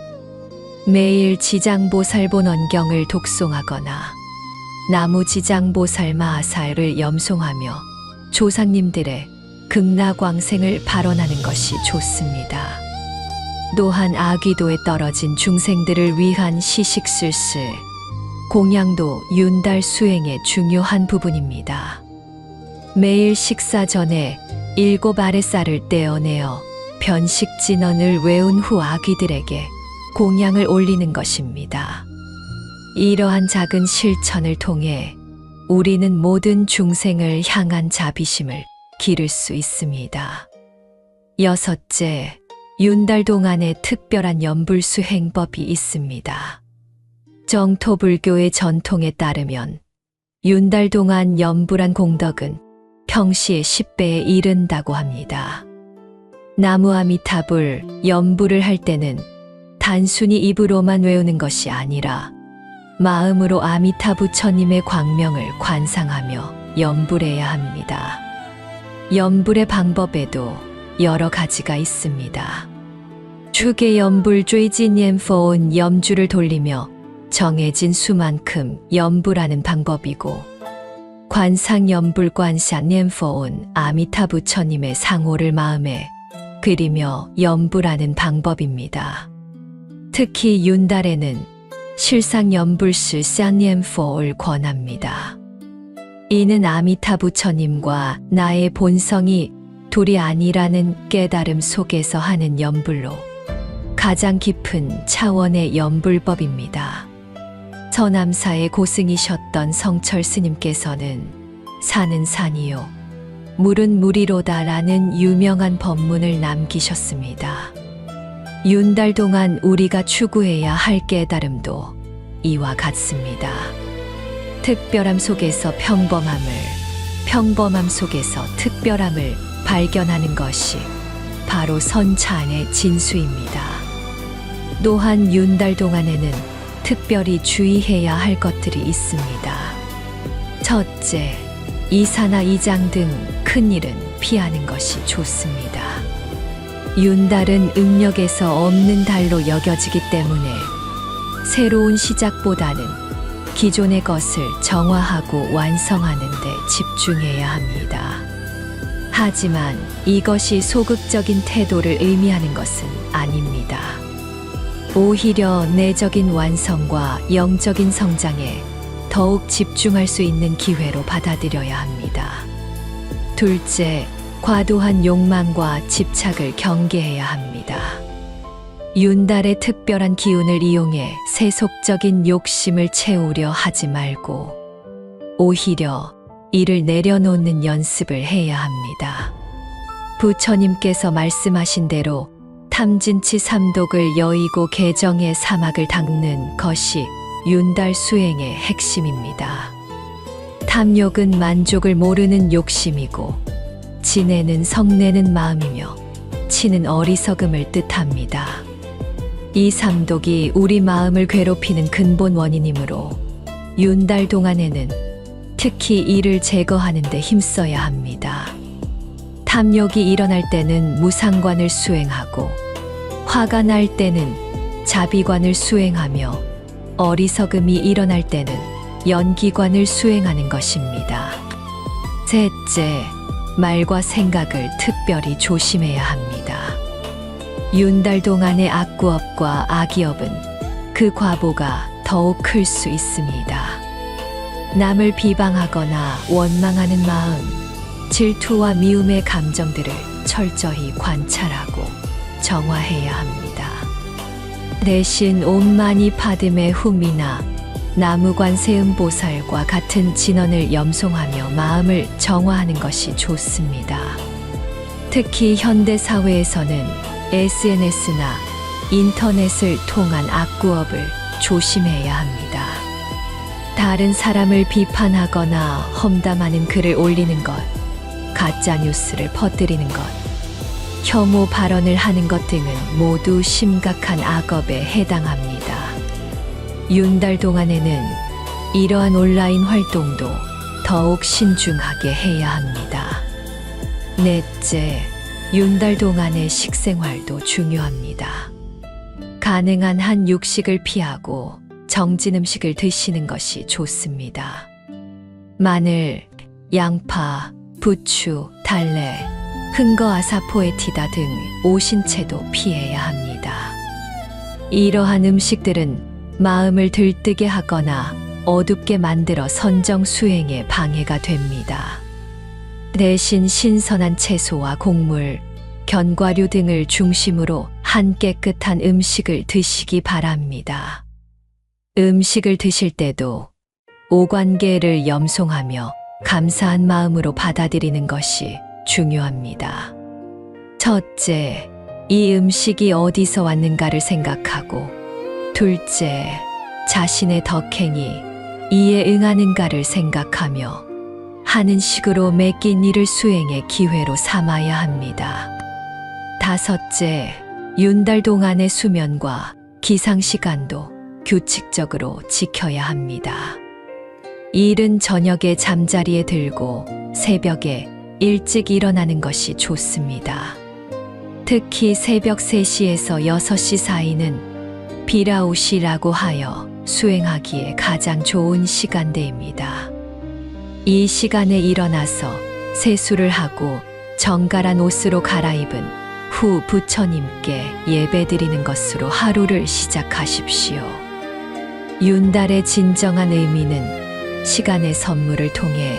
매일 지장보살본원경을 독송하거나 나무지장보살 마하살을 염송하며 조상님들의 극락광생을 발언하는 것이 좋습니다. 또한 아귀도에 떨어진 중생들을 위한 시식술술, 공양도 윤달 수행의 중요한 부분입니다. 매일 식사 전에 7 아랫살을 떼어내어 변식진언을 외운 후 아귀들에게 공양을 올리는 것입니다. 이러한 작은 실천을 통해 우리는 모든 중생을 향한 자비심을 기를 수 있습니다. 여섯째, 윤달 동안에 특별한 염불수 행법이 있습니다. 정토불교의 전통에 따르면 윤달 동안 염불한 공덕은 평시의 10배에 이른다고 합니다. 나무 아미타불, 염불을 할 때는 단순히 입으로만 외우는 것이 아니라 마음으로 아미타 부처님의 광명을 관상하며 염불해야 합니다. 염불의 방법에도 여러 가지가 있습니다. 주계 염불 쬐진옌포온 염주를 돌리며 정해진 수만큼 염불하는 방법이고, 관상 염불 관샤 옌포온 아미타 부처님의 상호를 마음에 그리며 염불하는 방법입니다. 특히 윤달에는 실상 염불수 쌍옌포를 권합니다. 이는 아미타 부처님과 나의 본성이 둘이 아니라는 깨달음 속에서 하는 염불로 가장 깊은 차원의 염불법입니다. 서남사의 고승이셨던 성철 스님께서는 산은 산이요, 물은 물이로다라는 유명한 법문을 남기셨습니다. 윤달 동안 우리가 추구해야 할 깨달음도 이와 같습니다. 특별함 속에서 평범함을, 평범함 속에서 특별함을 발견하는 것이 바로 선찬의 진수입니다. 또한 윤달 동안에는 특별히 주의해야 할 것들이 있습니다. 첫째, 이사나 이장 등 큰일은 피하는 것이 좋습니다. 윤달은 음력에서 없는 달로 여겨지기 때문에 새로운 시작보다는 기존의 것을 정화하고 완성하는 데 집중해야 합니다. 하지만 이것이 소극적인 태도를 의미하는 것은 아닙니다. 오히려 내적인 완성과 영적인 성장에 더욱 집중할 수 있는 기회로 받아들여야 합니다. 둘째, 과도한 욕망과 집착을 경계해야 합니다. 윤달의 특별한 기운을 이용해 세속적인 욕심을 채우려 하지 말고 오히려 이를 내려놓는 연습을 해야 합니다. 부처님께서 말씀하신 대로 탐진치 삼독을 여의고 개정의 사막을 닦는 것이 윤달 수행의 핵심입니다. 탐욕은 만족을 모르는 욕심이고 진해는 성내는 마음이며 치는 어리석음을 뜻합니다. 이 삼독이 우리 마음을 괴롭히는 근본 원인이므로 윤달 동안에는 특히 이를 제거하는 데 힘써야 합니다. 탐욕이 일어날 때는 무상관을 수행하고 화가 날 때는 자비관을 수행하며 어리석음이 일어날 때는 연기관을 수행하는 것입니다. 셋째, 말과 생각을 특별히 조심해야 합니다. 윤달 동안의 악구업과 악이업은 그 과보가 더욱 클 수 있습니다. 남을 비방하거나 원망하는 마음, 질투와 미움의 감정들을 철저히 관찰하고 정화해야 합니다. 대신 옴마니파드메 훔이나 나무관세음보살과 같은 진언을 염송하며 마음을 정화하는 것이 좋습니다. 특히 현대사회에서는 SNS나 인터넷을 통한 악구업을 조심해야 합니다. 다른 사람을 비판하거나 험담하는 글을 올리는 것, 가짜뉴스를 퍼뜨리는 것, 혐오 발언을 하는 것 등은 모두 심각한 악업에 해당합니다. 윤달 동안에는 이러한 온라인 활동도 더욱 신중하게 해야 합니다. 넷째, 윤달 동안의 식생활도 중요합니다. 가능한 한 육식을 피하고 정진 음식을 드시는 것이 좋습니다. 마늘, 양파, 부추, 달래, 흥거아사포에티다 등 오신채도 피해야 합니다. 이러한 음식들은 마음을 들뜨게 하거나 어둡게 만들어 선정 수행에 방해가 됩니다. 대신 신선한 채소와 곡물, 견과류 등을 중심으로 한 깨끗한 음식을 드시기 바랍니다. 음식을 드실 때도 오관계를 염송하며 감사한 마음으로 받아들이는 것이 중요합니다. 첫째, 이 음식이 어디서 왔는가를 생각하고, 둘째, 자신의 덕행이 이에 응하는가를 생각하며 하는 식으로 맡긴 일을 수행의 기회로 삼아야 합니다. 다섯째, 윤달 동안의 수면과 기상시간도 규칙적으로 지켜야 합니다. 이른 저녁에 잠자리에 들고 새벽에 일찍 일어나는 것이 좋습니다. 특히 새벽 3시에서 6시 사이는 비라우시라고 하여 수행하기에 가장 좋은 시간대입니다. 이 시간에 일어나서 세수를 하고 정갈한 옷으로 갈아입은 후 부처님께 예배드리는 것으로 하루를 시작하십시오. 윤달의 진정한 의미는 시간의 선물을 통해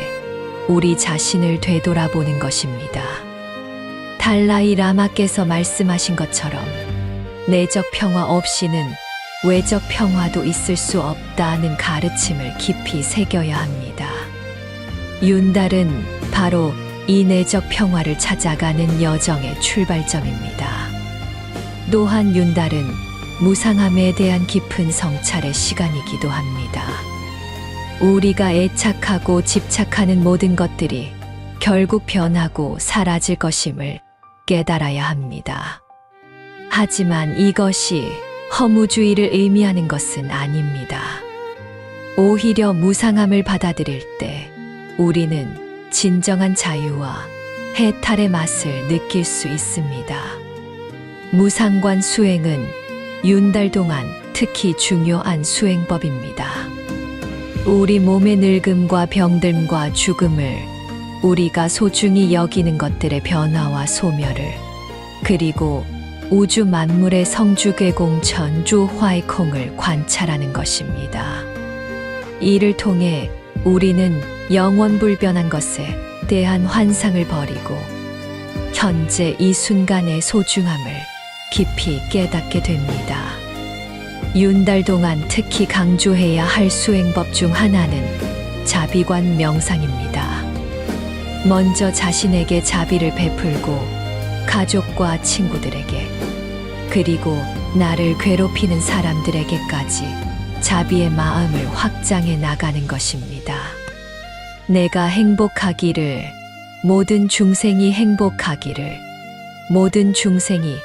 우리 자신을 되돌아보는 것입니다. 달라이 라마께서 말씀하신 것처럼 내적 평화 없이는 외적 평화도 있을 수 없다는 가르침을 깊이 새겨야 합니다. 윤달은 바로 이 내적 평화를 찾아가는 여정의 출발점입니다. 또한 윤달은 무상함에 대한 깊은 성찰의 시간이기도 합니다. 우리가 애착하고 집착하는 모든 것들이 결국 변하고 사라질 것임을 깨달아야 합니다. 하지만 이것이 허무주의를 의미하는 것은 아닙니다. 오히려 무상함을 받아들일 때 우리는 진정한 자유와 해탈의 맛을 느낄 수 있습니다. 무상관 수행은 윤달 동안 특히 중요한 수행법입니다. 우리 몸의 늙음과 병듦과 죽음을, 우리가 소중히 여기는 것들의 변화와 소멸을, 그리고 우주 만물의 성주괴공 전주 화이콩을 관찰하는 것입니다. 이를 통해 우리는 영원불변한 것에 대한 환상을 버리고 현재 이 순간의 소중함을 깊이 깨닫게 됩니다. 윤달 동안 특히 강조해야 할 수행법 중 하나는 자비관 명상입니다. 먼저 자신에게 자비를 베풀고 가족과 친구들에게 그리고 나를 괴롭히는 사람들에게까지 자비의 마음을 확장해 나가는 것입니다. 내가 행복하기를, 모든 중생이 행복하기를, 모든 중생이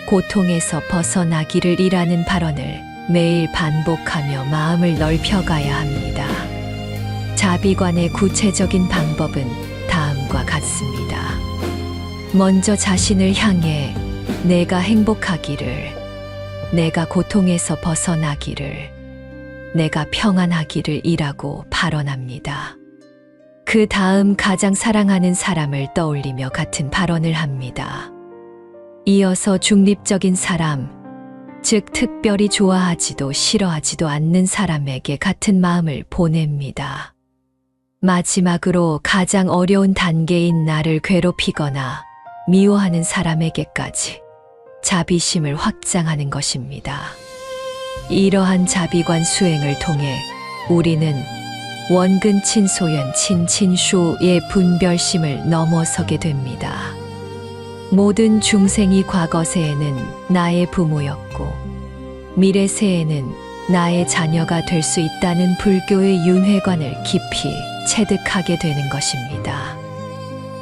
고통에서 벗어나기를 이라는 발언을 매일 반복하며 마음을 넓혀가야 합니다. 자비관의 구체적인 방법은 다음과 같습니다. 먼저 자신을 향해 내가 행복하기를, 내가 고통에서 벗어나기를, 내가 평안하기를 이라고 발언합니다. 그 다음 가장 사랑하는 사람을 떠올리며 같은 발언을 합니다. 이어서 중립적인 사람, 즉 특별히 좋아하지도 싫어하지도 않는 사람에게 같은 마음을 보냅니다. 마지막으로 가장 어려운 단계인 나를 괴롭히거나 미워하는 사람에게까지 자비심을 확장하는 것입니다. 이러한 자비관 수행을 통해 우리는 원근 친소연 친친슈의 분별심을 넘어서게 됩니다. 모든 중생이 과거 세에는 나의 부모였고 미래 세에는 나의 자녀가 될 수 있다는 불교의 윤회관을 깊이 체득하게 되는 것입니다.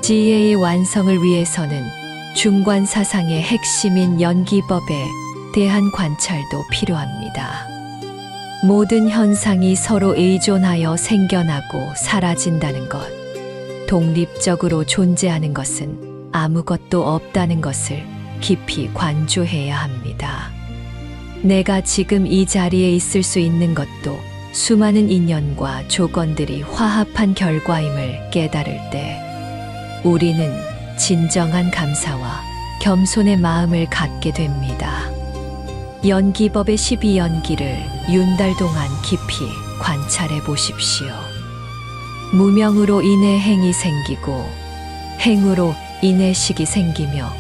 지혜의 완성을 위해서는 중관 사상의 핵심인 연기법에 대한 관찰도 필요합니다. 모든 현상이 서로 의존하여 생겨나고 사라진다는 것, 독립적으로 존재하는 것은 아무것도 없다는 것을 깊이 관조해야 합니다. 내가 지금 이 자리에 있을 수 있는 것도 수많은 인연과 조건들이 화합한 결과임을 깨달을 때 우리는 진정한 감사와 겸손의 마음을 갖게 됩니다. 연기법의 12연기를 윤달 동안 깊이 관찰해 보십시오. 무명으로 인해 행이 생기고 행으로 인해 식이 생기며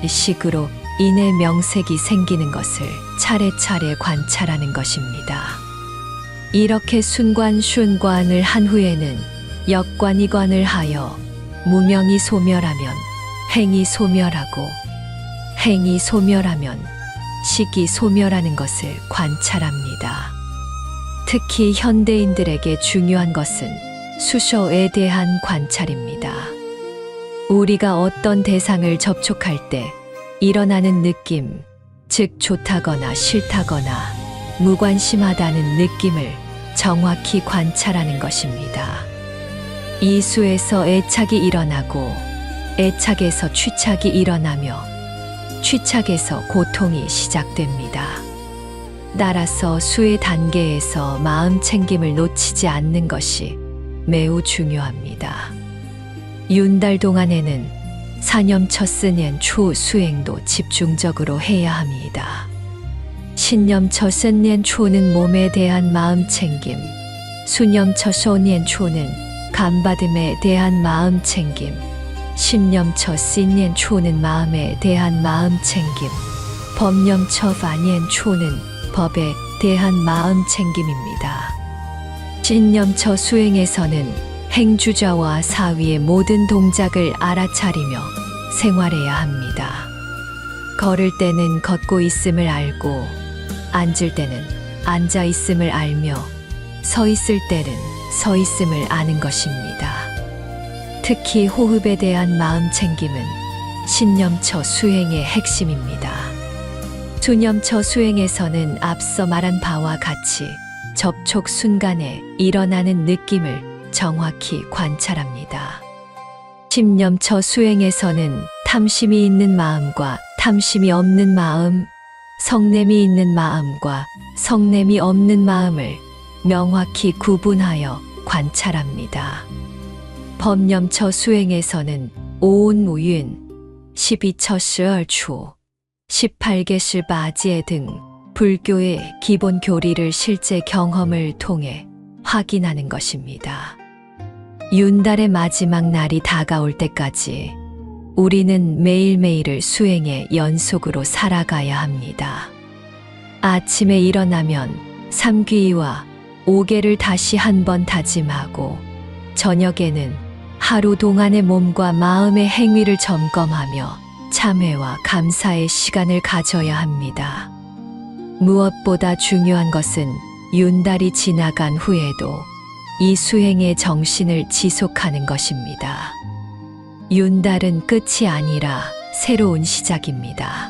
식으로 인해 명색이 생기는 것을 차례차례 관찰하는 것입니다. 이렇게 순관을 한 후에는 역관이관을 하여 무명이 소멸하면 행이 소멸하고 행이 소멸하면 식이 소멸하는 것을 관찰합니다. 특히 현대인들에게 중요한 것은 수쇼에 대한 관찰입니다. 우리가 어떤 대상을 접촉할 때 일어나는 느낌, 즉 좋다거나 싫다거나 무관심하다는 느낌을 정확히 관찰하는 것입니다. 이 수에서 애착이 일어나고 애착에서 취착이 일어나며 취착에서 고통이 시작됩니다. 따라서 수의 단계에서 마음 챙김을 놓치지 않는 것이 매우 중요합니다. 윤달 동안에는 사념처 쓴년 초 수행도 집중적으로 해야 합니다. 신념처 쓴년 초는 몸에 대한 마음 챙김, 수념처 소년 초는 감받음에 대한 마음 챙김, 신념처 씨년 초는 마음에 대한 마음 챙김, 법념처 파년 초는 법에 대한 마음 챙김입니다. 신념처 수행에서는 행주자와 사위의 모든 동작을 알아차리며 생활해야 합니다. 걸을 때는 걷고 있음을 알고, 앉을 때는 앉아 있음을 알며, 서 있을 때는 서 있음을 아는 것입니다. 특히 호흡에 대한 마음 챙김은 신념처 수행의 핵심입니다. 수념처 수행에서는 앞서 말한 바와 같이 접촉 순간에 일어나는 느낌을 정확히 관찰합니다. 심념처 수행에서는 탐심이 있는 마음과 탐심이 없는 마음, 성냄이 있는 마음과 성냄이 없는 마음을 명확히 구분하여 관찰합니다. 법념처 수행에서는 오운무윤, 12처 시얼초, 18개 시바지에 등 불교의 기본 교리를 실제 경험을 통해 확인하는 것입니다. 윤달의 마지막 날이 다가올 때까지 우리는 매일매일을 수행의 연속으로 살아가야 합니다. 아침에 일어나면 삼귀와 5개를 다시 한 번 다짐하고 저녁에는 하루 동안의 몸과 마음의 행위를 점검하며 참회와 감사의 시간을 가져야 합니다. 무엇보다 중요한 것은 윤달이 지나간 후에도 이 수행의 정신을 지속하는 것입니다. 윤달은 끝이 아니라 새로운 시작입니다.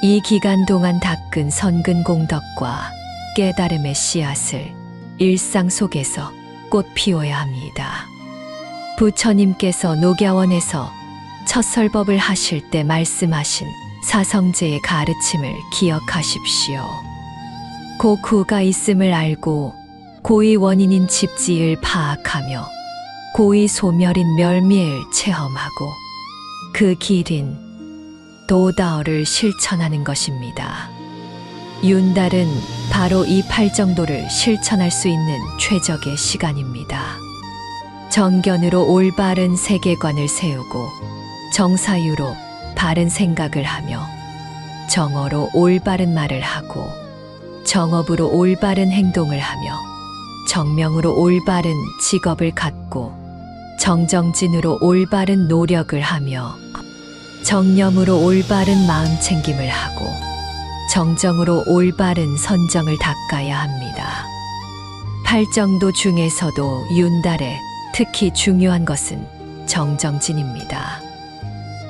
이 기간 동안 닦은 선근 공덕과 깨달음의 씨앗을 일상 속에서 꽃 피워야 합니다. 부처님께서 녹야원에서 첫 설법을 하실 때 말씀하신 사성제의 가르침을 기억하십시오. 고쿠가 있음을 알고 고의 원인인 집지를 파악하며 고의 소멸인 멸미를 체험하고 그 길인 도다어를 실천하는 것입니다. 윤달은 바로 이 팔정도를 실천할 수 있는 최적의 시간입니다. 정견으로 올바른 세계관을 세우고 정사유로 바른 생각을 하며 정어로 올바른 말을 하고 정업으로 올바른 행동을 하며 정명으로 올바른 직업을 갖고 정정진으로 올바른 노력을 하며 정념으로 올바른 마음 챙김을 하고 정정으로 올바른 선정을 닦아야 합니다. 팔정도 중에서도 윤달에 특히 중요한 것은 정정진입니다.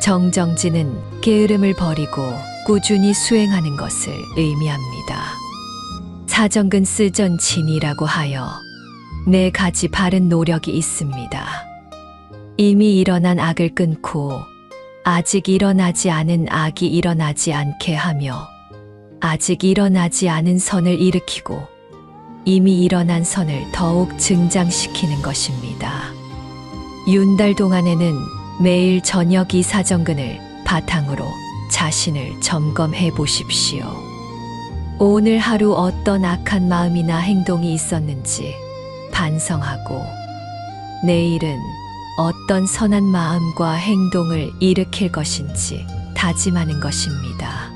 정정진은 게으름을 버리고 꾸준히 수행하는 것을 의미합니다. 사정근 쓰전진이라고 하여 4가지 바른 노력이 있습니다. 이미 일어난 악을 끊고 아직 일어나지 않은 악이 일어나지 않게 하며 아직 일어나지 않은 선을 일으키고 이미 일어난 선을 더욱 증장시키는 것입니다. 윤달 동안에는 매일 저녁 이 사정근을 바탕으로 자신을 점검해 보십시오. 오늘 하루 어떤 악한 마음이나 행동이 있었는지 반성하고 내일은 어떤 선한 마음과 행동을 일으킬 것인지 다짐하는 것입니다.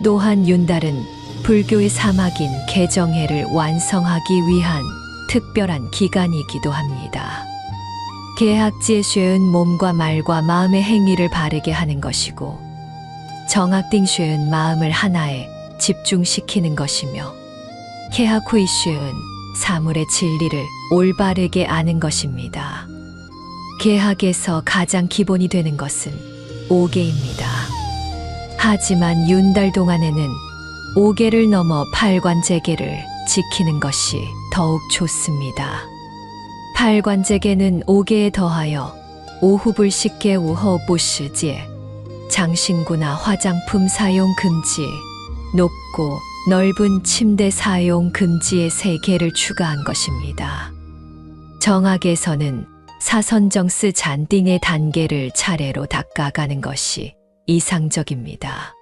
또한 윤달은 불교의 사막인 개정해를 완성하기 위한 특별한 기간이기도 합니다. 개학지에 쇠은 몸과 말과 마음의 행위를 바르게 하는 것이고 정학딩 쇠은 마음을 하나에 집중시키는 것이며 개학후의 쇠은 사물의 진리를 올바르게 아는 것입니다. 개학에서 가장 기본이 되는 것은 5개입니다. 하지만 윤달 동안에는 5개를 넘어 팔관제계를 지키는 것이 더욱 좋습니다. 팔관제계는 5개에 더하여 오후불식계 우허보시지에 장신구나 화장품 사용 금지, 높고 넓은 침대 사용 금지의 3개를 추가한 것입니다. 정학에서는 사선정스 잔딩의 단계를 차례로 닦아가는 것이 이상적입니다.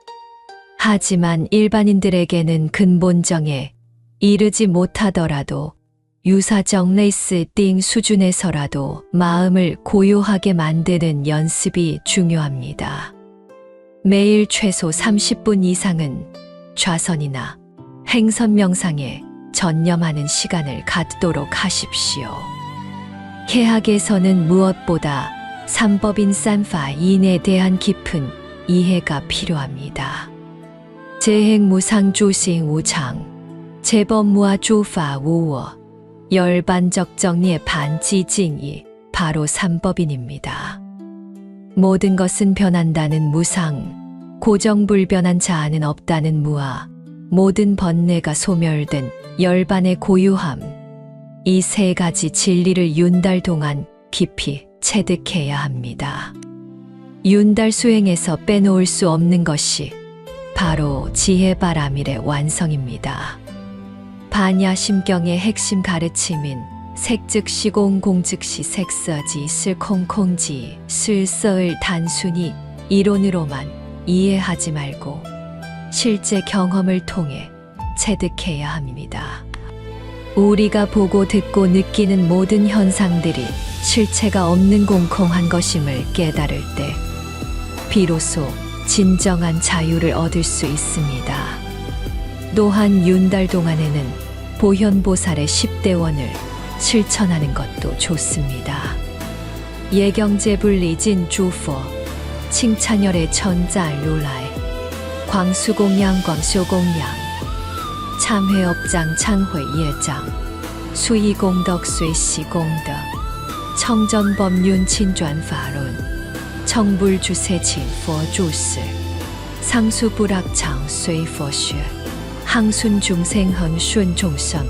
하지만 일반인들에게는 근본정에 이르지 못하더라도 유사정 레이스 띵 수준에서라도 마음을 고요하게 만드는 연습이 중요합니다. 매일 최소 30분 이상은 좌선이나 행선 명상에 전념하는 시간을 갖도록 하십시오. 개학에서는 무엇보다 삼법인 산파인에 대한 깊은 이해가 필요합니다. 재행무상조싱 우장, 재범무아 조파 우워, 열반적 정리의 반지징이 바로 삼법인입니다. 모든 것은 변한다는 무상, 고정불변한 자아는 없다는 무아, 모든 번뇌가 소멸된 열반의 고유함, 이 3가지 진리를 윤달 동안 깊이 체득해야 합니다. 윤달 수행에서 빼놓을 수 없는 것이 바로 지혜바라밀의 완성입니다. 반야심경의 핵심 가르침인 색즉시 공공즉시 색서지 슬콩콩지 슬서을 단순히 이론으로만 이해하지 말고 실제 경험을 통해 체득해야 합니다. 우리가 보고 듣고 느끼는 모든 현상들이 실체가 없는 공공한 것임을 깨달을 때 비로소 진정한 자유를 얻을 수 있습니다. 또한 윤달 동안에는 보현보살의 10대원을 실천하는 것도 좋습니다. 예경제 분리진 주포, 칭찬열의 천자 룰라이, 광수공양 광쇼공양, 참회업장 창회 예장, 수의공덕 쇠시공덕, 청전법륜 친전파론, 청불주세진佛住世, 상수불악창 쇠佛学, 항순중생헌 순종성,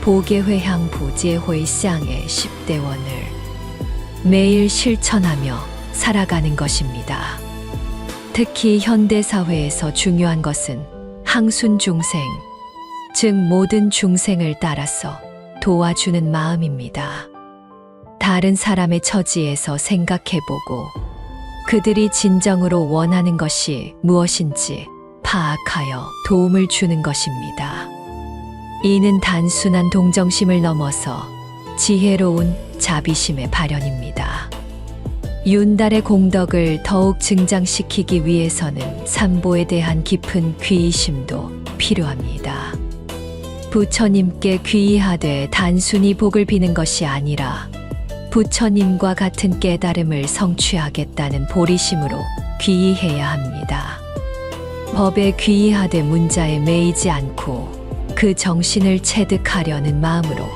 보계회향 부제회상의 10대원을 매일 실천하며 살아가는 것입니다. 특히 현대사회에서 중요한 것은 항순중생, 즉 모든 중생을 따라서 도와주는 마음입니다. 다른 사람의 처지에서 생각해보고 그들이 진정으로 원하는 것이 무엇인지 파악하여 도움을 주는 것입니다. 이는 단순한 동정심을 넘어서 지혜로운 자비심의 발현입니다. 윤달의 공덕을 더욱 증장시키기 위해서는 삼보에 대한 깊은 귀의심도 필요합니다. 부처님께 귀의하되 단순히 복을 비는 것이 아니라 부처님과 같은 깨달음을 성취하겠다는 보리심으로 귀의해야 합니다. 법에 귀의하되 문자에 매이지 않고 그 정신을 체득하려는 마음으로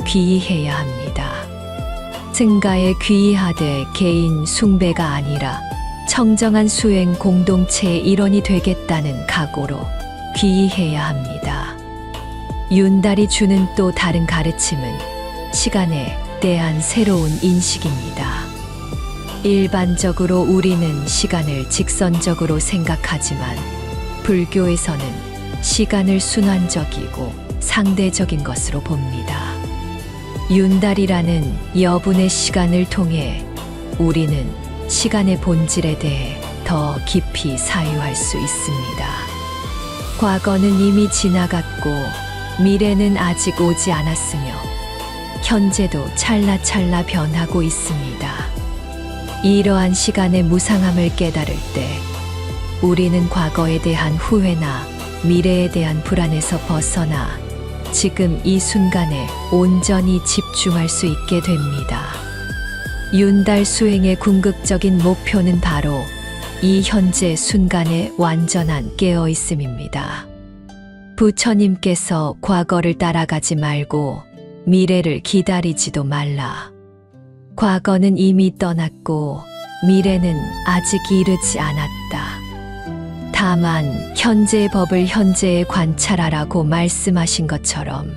귀의해야 합니다. 승가에 귀의하되 개인 숭배가 아니라 청정한 수행 공동체의 일원이 되겠다는 각오로 귀의해야 합니다. 윤달이 주는 또 다른 가르침은 시간에 대한 새로운 인식입니다. 일반적으로 우리는 시간을 직선적으로 생각하지만 불교에서는 시간을 순환적이고 상대적인 것으로 봅니다. 윤달이라는 여분의 시간을 통해 우리는 시간의 본질에 대해 더 깊이 사유할 수 있습니다. 과거는 이미 지나갔고 미래는 아직 오지 않았으며 현재도 찰나찰나 변하고 있습니다. 이러한 시간의 무상함을 깨달을 때 우리는 과거에 대한 후회나 미래에 대한 불안에서 벗어나 지금 이 순간에 온전히 집중할 수 있게 됩니다. 윤달 수행의 궁극적인 목표는 바로 이 현재 순간의 완전한 깨어있음입니다. 부처님께서 과거를 따라가지 말고 미래를 기다리지도 말라. 과거는 이미 떠났고 미래는 아직 이르지 않았다. 다만 현재의 법을 현재에 관찰하라고 말씀하신 것처럼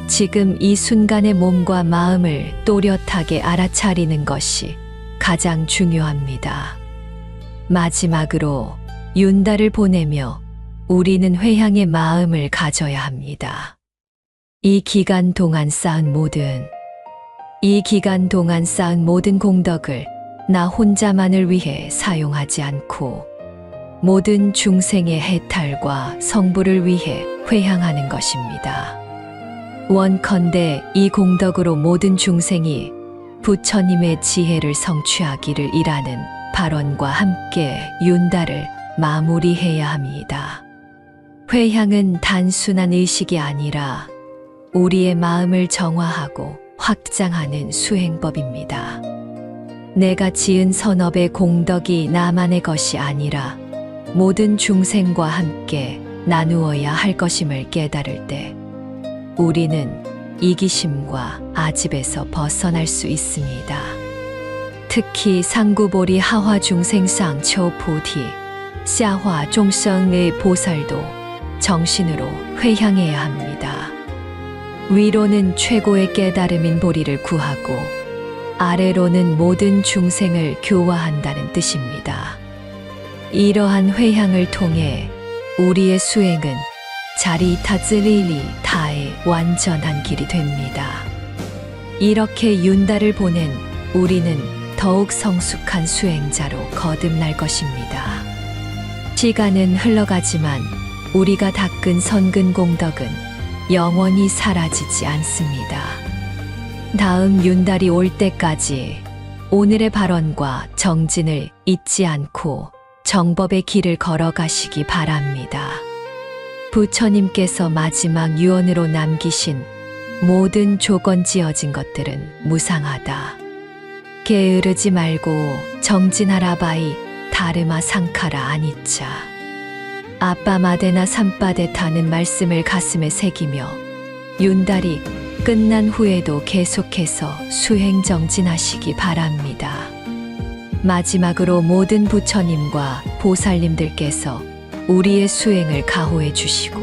지금 이 순간의 몸과 마음을 또렷하게 알아차리는 것이 가장 중요합니다. 마지막으로 윤달을 보내며 우리는 회향의 마음을 가져야 합니다. 이 기간 동안 쌓은 모든 공덕을 나 혼자만을 위해 사용하지 않고 모든 중생의 해탈과 성불을 위해 회향하는 것입니다. 원컨대 이 공덕으로 모든 중생이 부처님의 지혜를 성취하기를 이라는 발언과 함께 윤달을 마무리해야 합니다. 회향은 단순한 의식이 아니라 우리의 마음을 정화하고 확장하는 수행법입니다. 내가 지은 선업의 공덕이 나만의 것이 아니라 모든 중생과 함께 나누어야 할 것임을 깨달을 때 우리는 이기심과 아집에서 벗어날 수 있습니다. 특히 상구보리 하화 중생상 초보티, 샤화 종성의 보살도 정신으로 회향해야 합니다. 위로는 최고의 깨달음인 보리를 구하고 아래로는 모든 중생을 교화한다는 뜻입니다. 이러한 회향을 통해 우리의 수행은 자리타즈리리 타의 완전한 길이 됩니다. 이렇게 윤달을 보낸 우리는 더욱 성숙한 수행자로 거듭날 것입니다. 시간은 흘러가지만 우리가 닦은 선근 공덕은 영원히 사라지지 않습니다. 다음 윤달이 올 때까지 오늘의 발언과 정진을 잊지 않고 정법의 길을 걸어가시기 바랍니다. 부처님께서 마지막 유언으로 남기신 모든 조건 지어진 것들은 무상하다. 게으르지 말고 정진하라 바이 다르마 상카라 아니짜. 아빠마데나 삼빠데타는 말씀을 가슴에 새기며 윤달이 끝난 후에도 계속해서 수행 정진하시기 바랍니다. 마지막으로 모든 부처님과 보살님들께서 우리의 수행을 가호해 주시고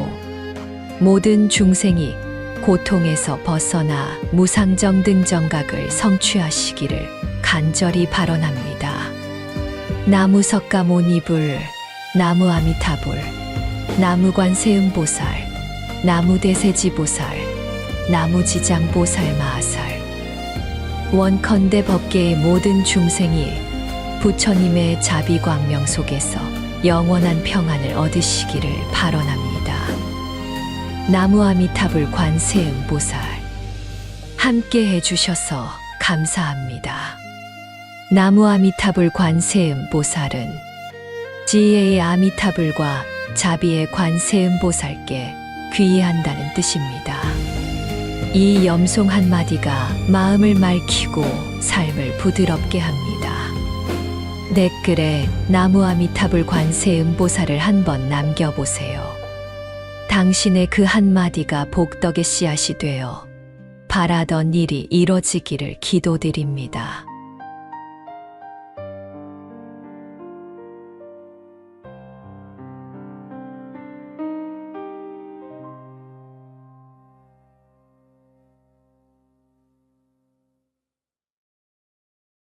모든 중생이 고통에서 벗어나 무상정등정각을 성취하시기를 간절히 발언합니다. 나무 석가모니불, 나무 아미타불, 나무 관세음보살, 나무 대세지보살, 나무 지장보살 마하살. 원컨대 법계의 모든 중생이 부처님의 자비광명 속에서 영원한 평안을 얻으시기를 발언합니다. 나무 아미타불 관세음보살. 함께 해주셔서 감사합니다. 나무 아미타불 관세음보살은 지혜의 아미타불과 자비의 관세음보살께 귀의한다는 뜻입니다. 이 염송 한마디가 마음을 맑히고 삶을 부드럽게 합니다. 댓글에 나무 아미타불 관세음보살을 한번 남겨보세요. 당신의 그 한마디가 복덕의 씨앗이 되어 바라던 일이 이뤄지기를 기도드립니다.